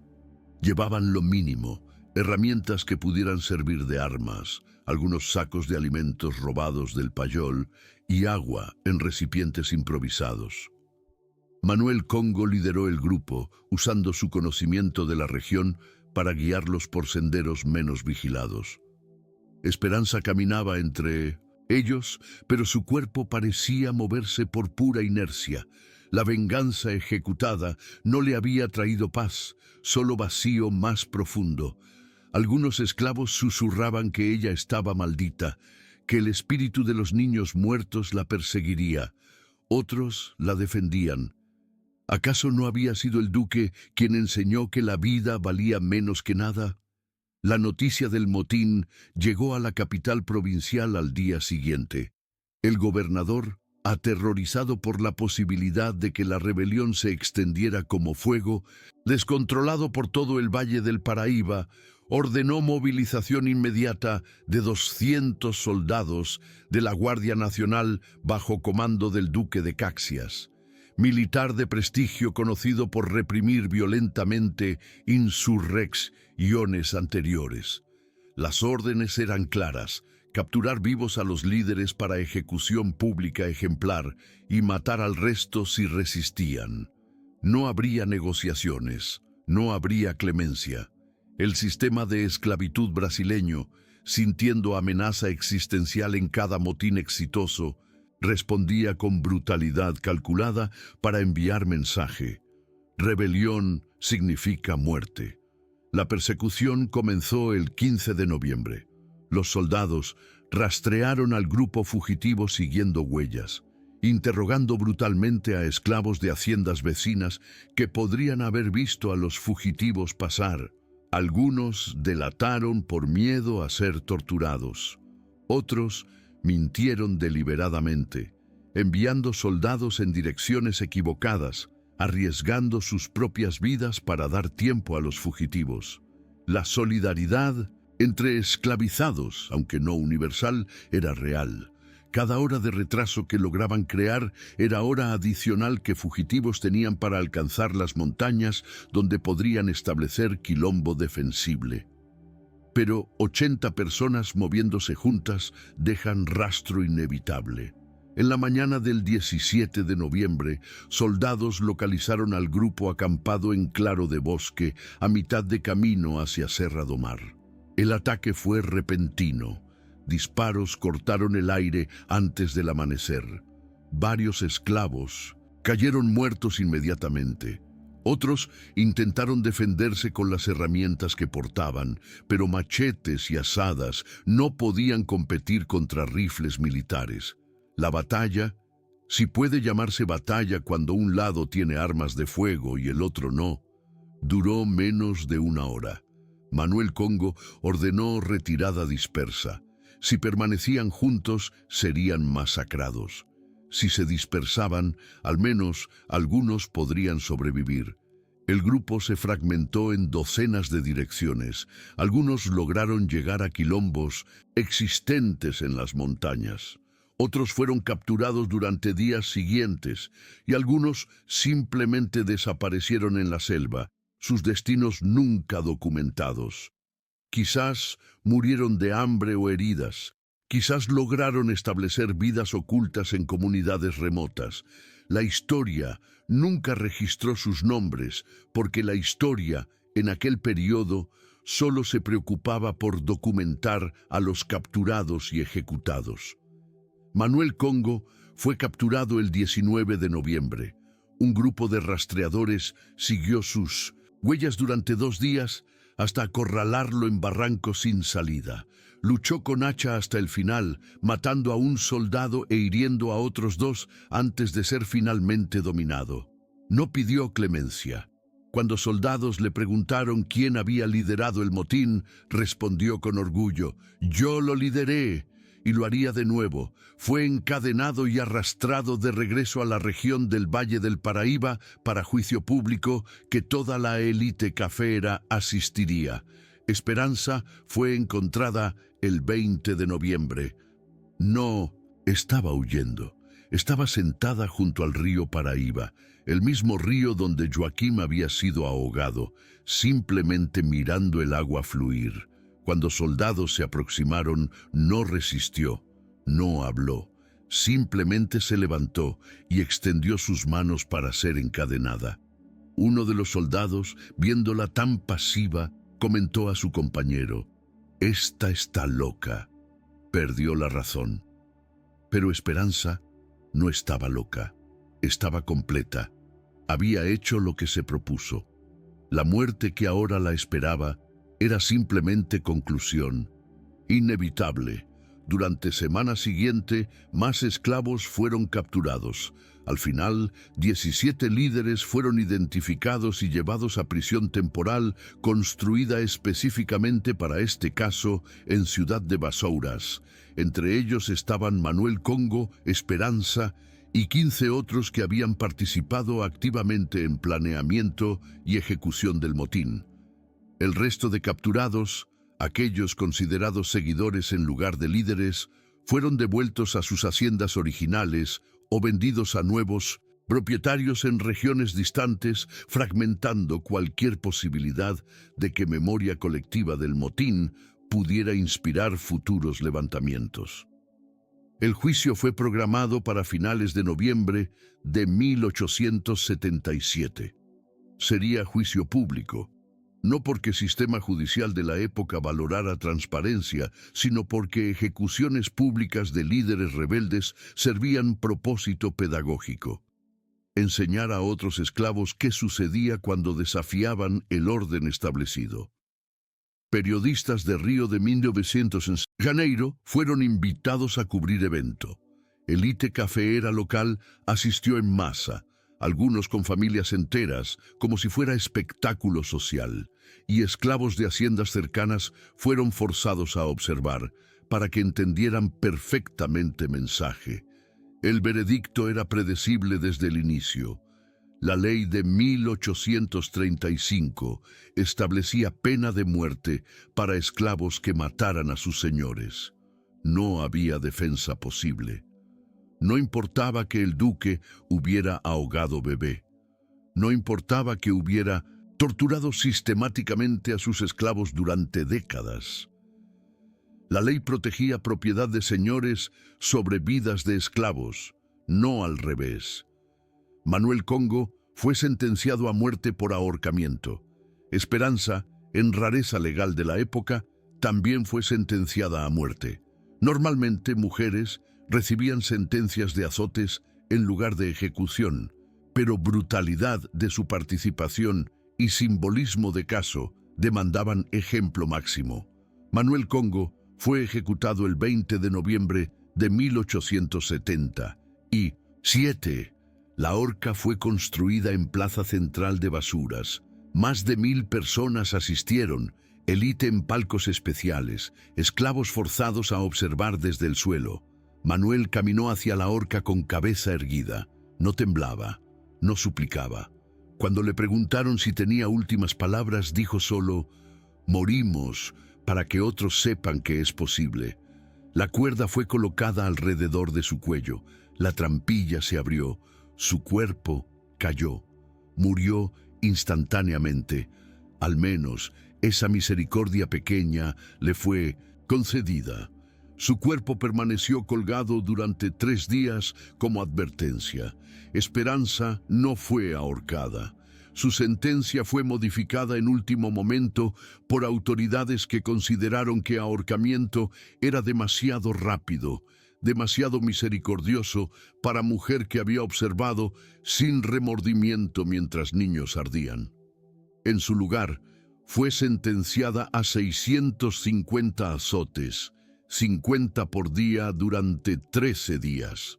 [SPEAKER 2] Llevaban lo mínimo, herramientas que pudieran servir de armas, algunos sacos de alimentos robados del payol y agua en recipientes improvisados. Manuel Congo lideró el grupo, usando su conocimiento de la región para guiarlos por senderos menos vigilados. Esperanza caminaba entre ellos, pero su cuerpo parecía moverse por pura inercia. La venganza ejecutada no le había traído paz, solo vacío más profundo. Algunos esclavos susurraban que ella estaba maldita, que el espíritu de los niños muertos la perseguiría. Otros la defendían. ¿Acaso no había sido el duque quien enseñó que la vida valía menos que nada? La noticia del motín llegó a la capital provincial al día siguiente. El gobernador, aterrorizado por la posibilidad de que la rebelión se extendiera como fuego, descontrolado por todo el Valle del Paraíba, ordenó movilización inmediata de 200 soldados de la Guardia Nacional bajo comando del duque de Caxias, militar de prestigio conocido por reprimir violentamente insurrecciones anteriores. Las órdenes eran claras: capturar vivos a los líderes para ejecución pública ejemplar y matar al resto si resistían. No habría negociaciones, no habría clemencia. El sistema de esclavitud brasileño, sintiendo amenaza existencial en cada motín exitoso, respondía con brutalidad calculada para enviar mensaje. Rebelión significa muerte. La persecución comenzó el 15 de noviembre. Los soldados rastrearon al grupo fugitivo siguiendo huellas, interrogando brutalmente a esclavos de haciendas vecinas que podrían haber visto a los fugitivos pasar. Algunos delataron por miedo a ser torturados. Otros mintieron deliberadamente, enviando soldados en direcciones equivocadas, arriesgando sus propias vidas para dar tiempo a los fugitivos. La solidaridad entre esclavizados, aunque no universal, era real. Cada hora de retraso que lograban crear era hora adicional que fugitivos tenían para alcanzar las montañas donde podrían establecer quilombo defensible. Pero 80 personas moviéndose juntas dejan rastro inevitable. En la mañana del 17 de noviembre, soldados localizaron al grupo acampado en claro de bosque, a mitad de camino hacia Serra do Mar. El ataque fue repentino. Disparos cortaron el aire antes del amanecer. Varios esclavos cayeron muertos inmediatamente. Otros intentaron defenderse con las herramientas que portaban, pero machetes y azadas no podían competir contra rifles militares. La batalla, si puede llamarse batalla cuando un lado tiene armas de fuego y el otro no, duró menos de una hora. Manuel Congo ordenó retirada dispersa. Si permanecían juntos, serían masacrados. Si se dispersaban, al menos algunos podrían sobrevivir. El grupo se fragmentó en docenas de direcciones. Algunos lograron llegar a quilombos existentes en las montañas. Otros fueron capturados durante días siguientes y algunos simplemente desaparecieron en la selva, sus destinos nunca documentados. Quizás murieron de hambre o heridas. Quizás lograron establecer vidas ocultas en comunidades remotas. La historia nunca registró sus nombres, porque la historia, en aquel periodo, solo se preocupaba por documentar a los capturados y ejecutados. Manuel Congo fue capturado el 19 de noviembre. Un grupo de rastreadores siguió sus huellas durante 2 días hasta acorralarlo en barrancos sin salida. Luchó con hacha hasta el final, matando a un soldado e hiriendo a otros 2 antes de ser finalmente dominado. No pidió clemencia. Cuando soldados le preguntaron quién había liderado el motín, respondió con orgullo: «Yo lo lideré». Y lo haría de nuevo. Fue encadenado y arrastrado de regreso a la región del Valle del Paraíba para juicio público que toda la élite cafeera asistiría. Esperanza fue encontrada el 20 de noviembre. No estaba huyendo. Estaba sentada junto al río Paraíba, el mismo río donde Joaquim había sido ahogado, simplemente mirando el agua fluir. Cuando soldados se aproximaron, no resistió, no habló. Simplemente se levantó y extendió sus manos para ser encadenada. Uno de los soldados, viéndola tan pasiva, comentó a su compañero: «Esta está loca». Perdió la razón. Pero Esperanza no estaba loca, estaba completa. Había hecho lo que se propuso. La muerte que ahora la esperaba era simplemente conclusión, inevitable. Durante semana siguiente, más esclavos fueron capturados. Al final, 17 líderes fueron identificados y llevados a prisión temporal construida específicamente para este caso en Ciudad de Basouras. Entre ellos estaban Manuel Congo, Esperanza y 15 otros que habían participado activamente en planeamiento y ejecución del motín. El resto de capturados, aquellos considerados seguidores en lugar de líderes, fueron devueltos a sus haciendas originales o vendidos a nuevos propietarios en regiones distantes, fragmentando cualquier posibilidad de que memoria colectiva del motín pudiera inspirar futuros levantamientos. El juicio fue programado para finales de noviembre de 1877. Sería juicio público. No porque el sistema judicial de la época valorara transparencia, sino porque ejecuciones públicas de líderes rebeldes servían propósito pedagógico: enseñar a otros esclavos qué sucedía cuando desafiaban el orden establecido. Periodistas de Río de 1900 en Janeiro fueron invitados a cubrir evento. Elite cafeera local asistió en masa, algunos con familias enteras, como si fuera espectáculo social. y esclavos de haciendas cercanas fueron forzados a observar para que entendieran perfectamente el mensaje. El veredicto era predecible desde el inicio. La ley de 1835 establecía pena de muerte para esclavos que mataran a sus señores. No había defensa posible. No importaba que el duque hubiera ahogado bebé. No importaba que hubiera torturado sistemáticamente a sus esclavos durante décadas. La ley protegía propiedad de señores sobre vidas de esclavos, no al revés. Manuel Congo fue sentenciado a muerte por ahorcamiento. Esperanza, en rareza legal de la época, también fue sentenciada a muerte. Normalmente, mujeres recibían sentencias de azotes en lugar de ejecución, pero brutalidad de su participación y simbolismo de caso demandaban ejemplo máximo. Manuel Congo fue ejecutado el 20 de noviembre de 1870 y 7. La horca fue construida en Plaza Central de Basuras. Más de 1000 personas asistieron, élite en palcos especiales, esclavos forzados a observar desde el suelo. Manuel caminó hacia la horca con cabeza erguida. No temblaba, no suplicaba. Cuando le preguntaron si tenía últimas palabras, dijo solo: «Morimos para que otros sepan que es posible». La cuerda fue colocada alrededor de su cuello. La trampilla se abrió. Su cuerpo cayó. Murió instantáneamente. Al menos esa misericordia pequeña le fue concedida. Su cuerpo permaneció colgado durante 3 días como advertencia. Esperanza no fue ahorcada. Su sentencia fue modificada en último momento por autoridades que consideraron que ahorcamiento era demasiado rápido, demasiado misericordioso para mujer que había observado sin remordimiento mientras niños ardían. En su lugar, fue sentenciada a 650 azotes, 50 por día durante 13 días.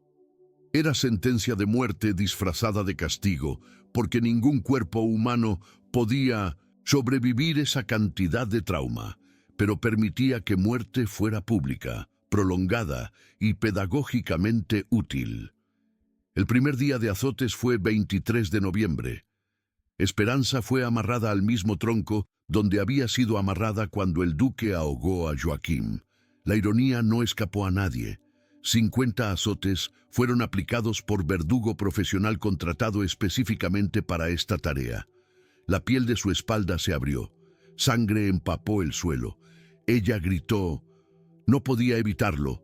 [SPEAKER 2] Era sentencia de muerte disfrazada de castigo, porque ningún cuerpo humano podía sobrevivir esa cantidad de trauma, pero permitía que muerte fuera pública, prolongada y pedagógicamente útil. El primer día de azotes fue 23 de noviembre. Esperanza fue amarrada al mismo tronco donde había sido amarrada cuando el duque ahogó a Joaquim. La ironía no escapó a nadie. 50 azotes fueron aplicados por verdugo profesional contratado específicamente para esta tarea. La piel de su espalda se abrió. Sangre empapó el suelo. Ella gritó. No podía evitarlo.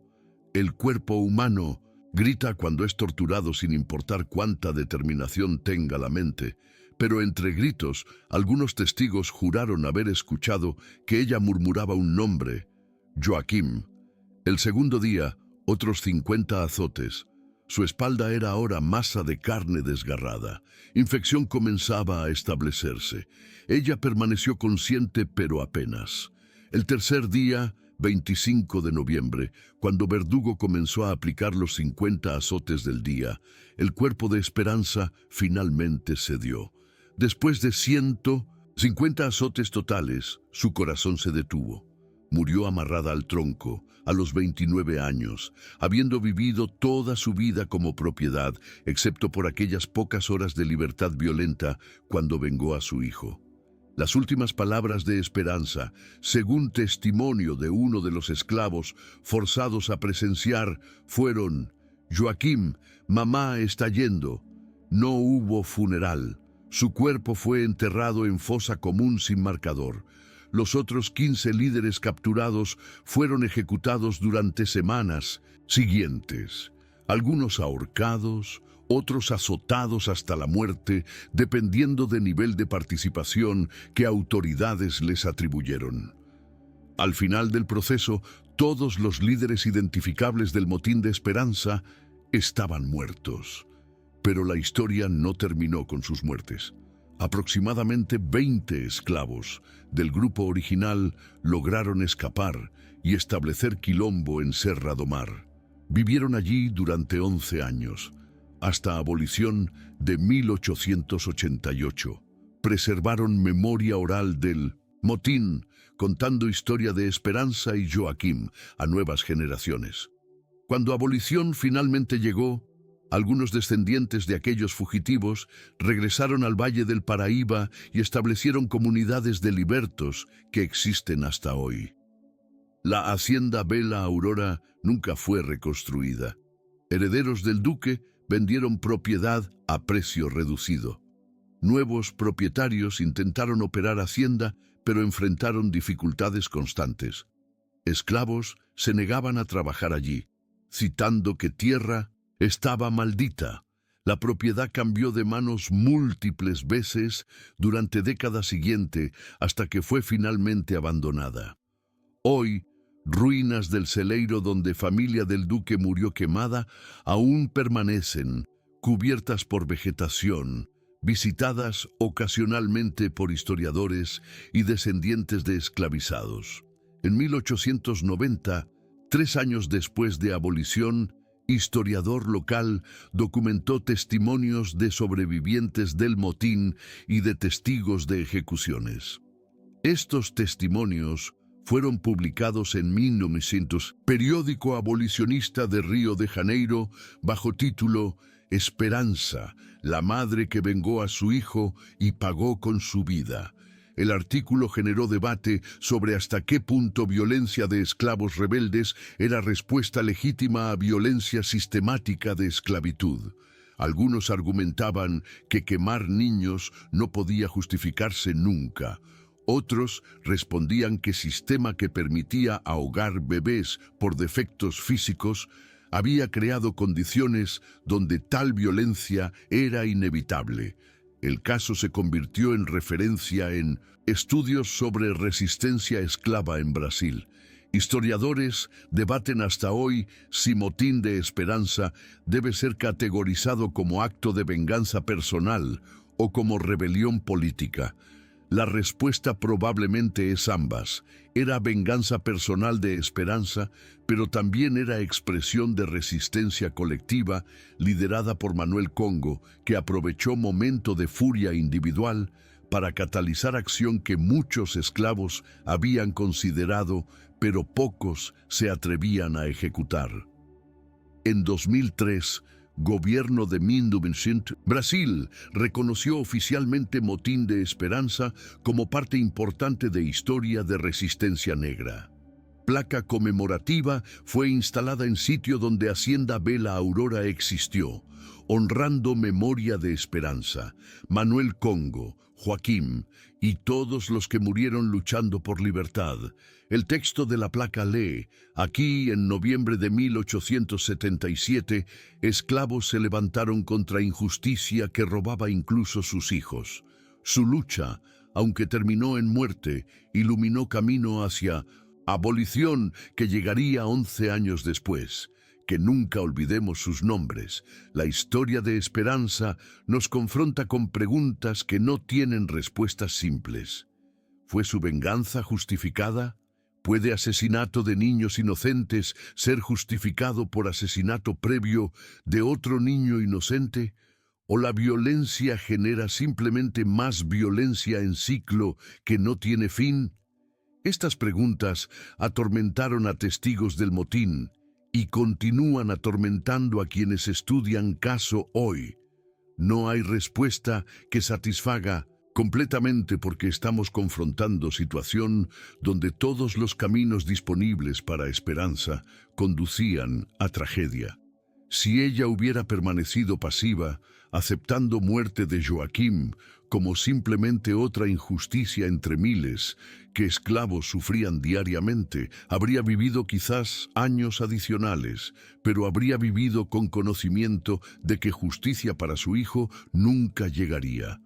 [SPEAKER 2] El cuerpo humano grita cuando es torturado sin importar cuánta determinación tenga la mente. Pero entre gritos, algunos testigos juraron haber escuchado que ella murmuraba un nombre: Joaquim. El segundo día, otros 50 azotes. Su espalda era ahora masa de carne desgarrada. Infección comenzaba a establecerse. Ella permaneció consciente, pero apenas. El tercer día, 25 de noviembre, cuando Verdugo comenzó a aplicar los 50 azotes del día, el cuerpo de Esperanza finalmente cedió. Después de 150 azotes totales, su corazón se detuvo. Murió amarrada al tronco, a los 29 años, habiendo vivido toda su vida como propiedad, excepto por aquellas pocas horas de libertad violenta cuando vengó a su hijo. Las últimas palabras de Esperanza, según testimonio de uno de los esclavos forzados a presenciar, fueron: Joaquim, mamá está yendo. No hubo funeral. Su cuerpo fue enterrado en fosa común sin marcador. Los otros 15 líderes capturados fueron ejecutados durante semanas siguientes, algunos ahorcados, otros azotados hasta la muerte, dependiendo del nivel de participación que autoridades les atribuyeron. Al final del proceso, todos los líderes identificables del motín de Esperanza estaban muertos. Pero la historia no terminó con sus muertes. Aproximadamente 20 esclavos del grupo original lograron escapar y establecer quilombo en Serra do Mar. Vivieron allí durante 11 años, hasta abolición de 1888. preservaron memoria oral del motín, contando historia de Esperanza y Joaquim a nuevas generaciones. Cuando abolición finalmente llegó, algunos descendientes de aquellos fugitivos regresaron al Valle del Paraíba y establecieron comunidades de libertos que existen hasta hoy. La hacienda Bella Aurora nunca fue reconstruida. Herederos del duque vendieron propiedad a precio reducido. Nuevos propietarios intentaron operar hacienda, pero enfrentaron dificultades constantes. Esclavos se negaban a trabajar allí, citando que tierra estaba maldita. La propiedad cambió de manos múltiples veces durante décadas siguientes hasta que fue finalmente abandonada. Hoy, ruinas del celeiro donde familia del duque murió quemada aún permanecen, cubiertas por vegetación, visitadas ocasionalmente por historiadores y descendientes de esclavizados. En 1890, 3 años después de abolición, historiador local documentó testimonios de sobrevivientes del motín y de testigos de ejecuciones. Estos testimonios fueron publicados en 1900, periódico abolicionista de Río de Janeiro, bajo título Esperanza, la madre que vengó a su hijo y pagó con su vida. El artículo generó debate sobre hasta qué punto violencia de esclavos rebeldes era respuesta legítima a violencia sistemática de esclavitud. Algunos argumentaban que quemar niños no podía justificarse nunca. Otros respondían que sistema que permitía ahogar bebés por defectos físicos había creado condiciones donde tal violencia era inevitable. El caso se convirtió en referencia en estudios sobre resistencia esclava en Brasil. Historiadores debaten hasta hoy si motín de Esperanza debe ser categorizado como acto de venganza personal o como rebelión política. La respuesta probablemente es ambas. Era venganza personal de Esperanza, pero también era expresión de resistencia colectiva liderada por Manuel Congo, que aprovechó momento de furia individual para catalizar acción que muchos esclavos habían considerado, pero pocos se atrevían a ejecutar. En 2003, Gobierno de 1900, Brasil reconoció oficialmente Motín de Esperanza como parte importante de historia de resistencia negra. Placa conmemorativa fue instalada en sitio donde Hacienda Bella Aurora existió, honrando memoria de Esperanza, Manuel Congo, Joaquim y todos los que murieron luchando por libertad. El texto de la placa lee: aquí, en noviembre de 1877, esclavos se levantaron contra injusticia que robaba incluso sus hijos. Su lucha, aunque terminó en muerte, iluminó camino hacia abolición que llegaría 11 años después. Que nunca olvidemos sus nombres. La historia de Esperanza nos confronta con preguntas que no tienen respuestas simples. ¿Fue su venganza justificada? ¿Puede asesinato de niños inocentes ser justificado por asesinato previo de otro niño inocente? ¿O la violencia genera simplemente más violencia en ciclo que no tiene fin? Estas preguntas atormentaron a testigos del motín y continúan atormentando a quienes estudian caso hoy. No hay respuesta que satisfaga completamente porque estamos confrontando situación donde todos los caminos disponibles para Esperanza conducían a tragedia. Si ella hubiera permanecido pasiva, aceptando muerte de Joaquim como simplemente otra injusticia entre miles que esclavos sufrían diariamente, habría vivido quizás años adicionales, pero habría vivido con conocimiento de que justicia para su hijo nunca llegaría.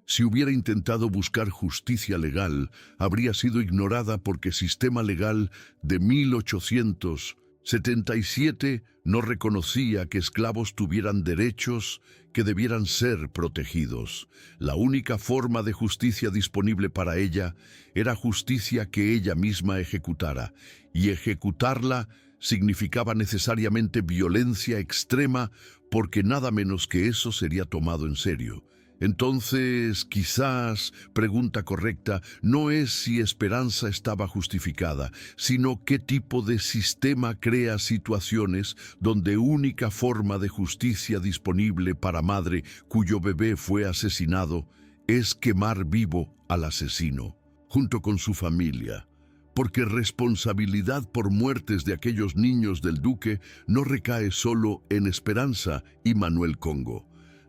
[SPEAKER 2] Si hubiera intentado buscar justicia legal, habría sido ignorada porque el sistema legal de 1877 no reconocía que esclavos tuvieran derechos que debieran ser protegidos. La única forma de justicia disponible para ella era justicia que ella misma ejecutara, y ejecutarla significaba necesariamente violencia extrema porque nada menos que eso sería tomado en serio. Entonces, quizás, pregunta correcta, no es si Esperanza estaba justificada, sino qué tipo de sistema crea situaciones donde única forma de justicia disponible para madre cuyo bebé fue asesinado es quemar vivo al asesino, junto con su familia. Porque responsabilidad por muertes de aquellos niños del duque no recae solo en Esperanza y Manuel Congo.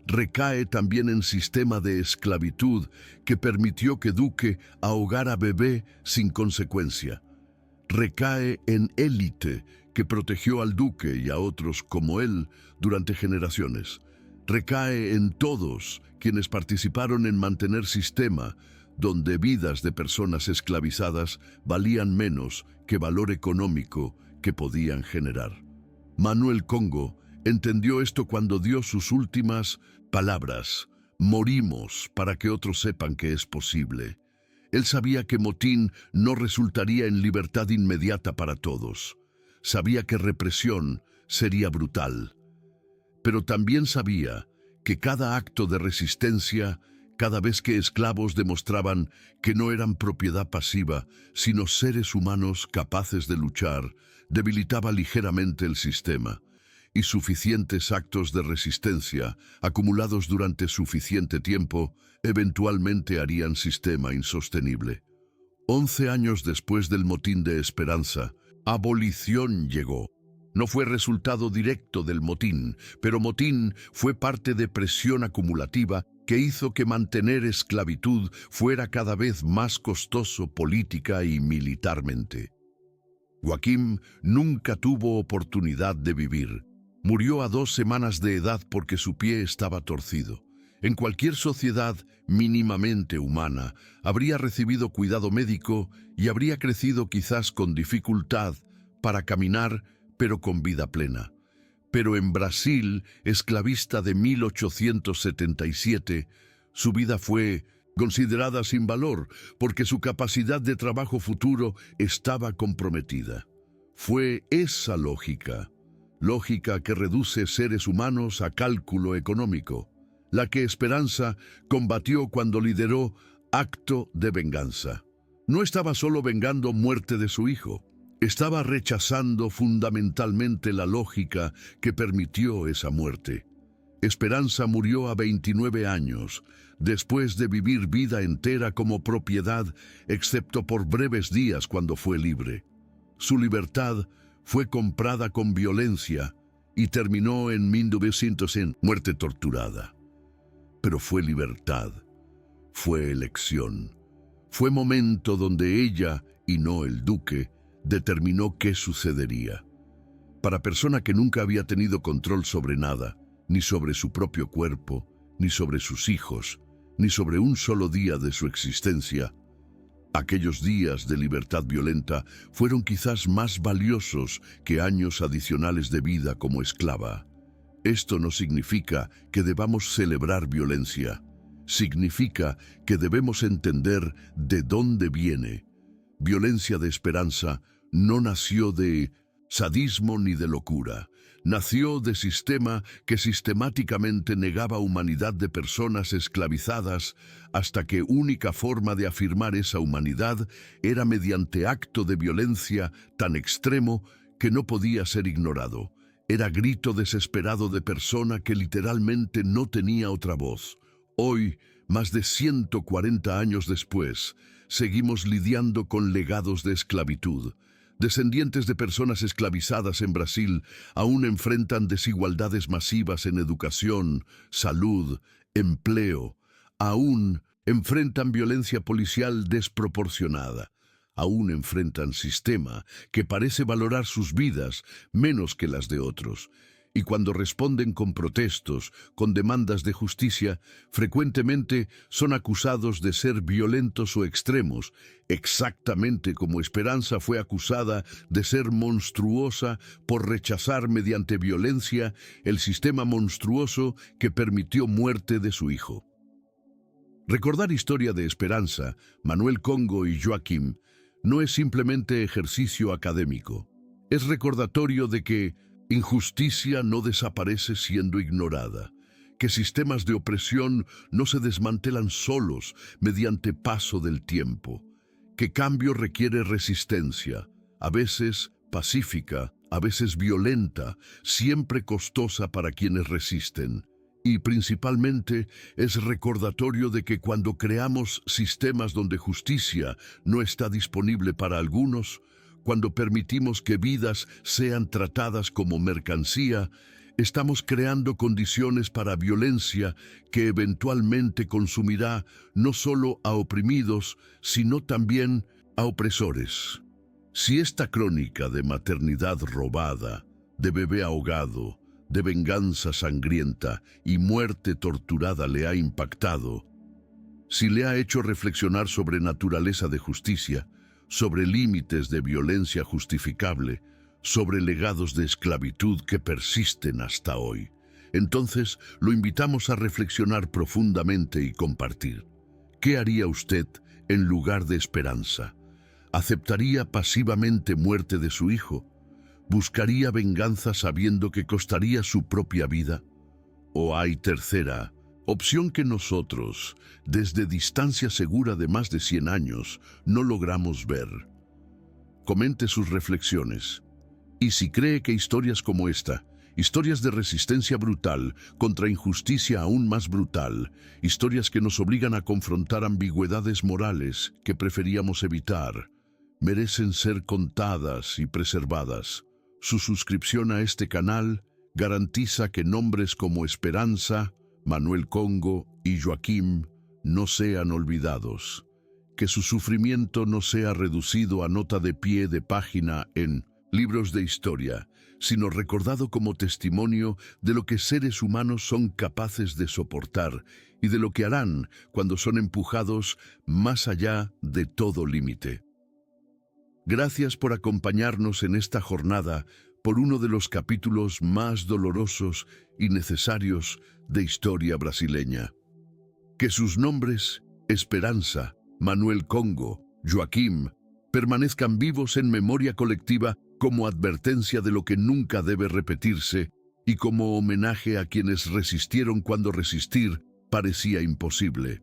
[SPEAKER 2] Recae también en sistema de esclavitud que permitió que Duque ahogara a bebé sin consecuencia. Recae en élite que protegió al Duque y a otros como él durante generaciones. Recae en todos quienes participaron en mantener sistema donde vidas de personas esclavizadas valían menos que valor económico que podían generar. Manuel Congo entendió esto cuando dio sus últimas palabras: morimos para que otros sepan que es posible. Él sabía que motín no resultaría en libertad inmediata para todos. Sabía que represión sería brutal. Pero también sabía que cada acto de resistencia, cada vez que esclavos demostraban que no eran propiedad pasiva, sino seres humanos capaces de luchar, debilitaba ligeramente el sistema. Y suficientes actos de resistencia, acumulados durante suficiente tiempo, eventualmente harían sistema insostenible. 11 años después del motín de Esperanza, abolición llegó. No fue resultado directo del motín, pero motín fue parte de presión acumulativa que hizo que mantener esclavitud fuera cada vez más costoso política y militarmente. Joaquim nunca tuvo oportunidad de vivir. Murió a 2 semanas de edad porque su pie estaba torcido. En cualquier sociedad mínimamente humana, habría recibido cuidado médico y habría crecido quizás con dificultad para caminar, pero con vida plena. Pero en Brasil, esclavista de 1877, su vida fue considerada sin valor porque su capacidad de trabajo futuro estaba comprometida. Fue esa lógica que reduce seres humanos a cálculo económico, la que Esperanza combatió cuando lideró Acto de Venganza. No estaba solo vengando muerte de su hijo, estaba rechazando fundamentalmente la lógica que permitió esa muerte. Esperanza murió a 29 años, después de vivir vida entera como propiedad, excepto por breves días cuando fue libre. Su libertad fue comprada con violencia y terminó en 1900 en muerte torturada. Pero fue libertad, fue elección, fue momento donde ella, y no el duque, determinó qué sucedería. Para persona que nunca había tenido control sobre nada, ni sobre su propio cuerpo, ni sobre sus hijos, ni sobre un solo día de su existencia, aquellos días de libertad violenta fueron quizás más valiosos que años adicionales de vida como esclava. Esto no significa que debamos celebrar violencia. Significa que debemos entender de dónde viene. Violencia de Esperanza no nació de sadismo ni de locura. Nació de sistema que sistemáticamente negaba humanidad de personas esclavizadas hasta que única forma de afirmar esa humanidad era mediante acto de violencia tan extremo que no podía ser ignorado. Era grito desesperado de persona que literalmente no tenía otra voz. Hoy, más de 140 años después, seguimos lidiando con legados de esclavitud. Descendientes de personas esclavizadas en Brasil aún enfrentan desigualdades masivas en educación, salud, empleo. Aún enfrentan violencia policial desproporcionada. Aún enfrentan sistema que parece valorar sus vidas menos que las de otros. Y cuando responden con protestos, con demandas de justicia, frecuentemente son acusados de ser violentos o extremos, exactamente como Esperanza fue acusada de ser monstruosa por rechazar mediante violencia el sistema monstruoso que permitió muerte de su hijo. Recordar historia de Esperanza, Manuel Congo y Joaquim no es simplemente ejercicio académico. Es recordatorio de que injusticia no desaparece siendo ignorada, que sistemas de opresión no se desmantelan solos mediante paso del tiempo, que cambio requiere resistencia, a veces pacífica, a veces violenta, siempre costosa para quienes resisten. Y principalmente es recordatorio de que cuando creamos sistemas donde justicia no está disponible para algunos, cuando permitimos que vidas sean tratadas como mercancía, estamos creando condiciones para violencia que eventualmente consumirá no solo a oprimidos, sino también a opresores. Si esta crónica de maternidad robada, de bebé ahogado, de venganza sangrienta y muerte torturada le ha impactado, si le ha hecho reflexionar sobre naturaleza de justicia, sobre límites de violencia justificable, sobre legados de esclavitud que persisten hasta hoy, entonces lo invitamos a reflexionar profundamente y compartir. ¿Qué haría usted en lugar de esperanza? ¿Aceptaría pasivamente muerte de su hijo? ¿Buscaría venganza sabiendo que costaría su propia vida? ¿O hay tercera opción que nosotros, desde distancia segura de más de 100 años, no logramos ver? Comente sus reflexiones. Y si cree que historias como esta, historias de resistencia brutal contra injusticia aún más brutal, historias que nos obligan a confrontar ambigüedades morales que preferíamos evitar, merecen ser contadas y preservadas, su suscripción a este canal garantiza que nombres como Esperanza, Manuel Congo y Joaquim no sean olvidados, que su sufrimiento no sea reducido a nota de pie de página en libros de historia, sino recordado como testimonio de lo que seres humanos son capaces de soportar y de lo que harán cuando son empujados más allá de todo límite. Gracias por acompañarnos en esta jornada por uno de los capítulos más dolorosos y necesarios de historia brasileña. Que sus nombres, Esperanza, Manuel Congo, Joaquim, permanezcan vivos en memoria colectiva como advertencia de lo que nunca debe repetirse y como homenaje a quienes resistieron cuando resistir parecía imposible.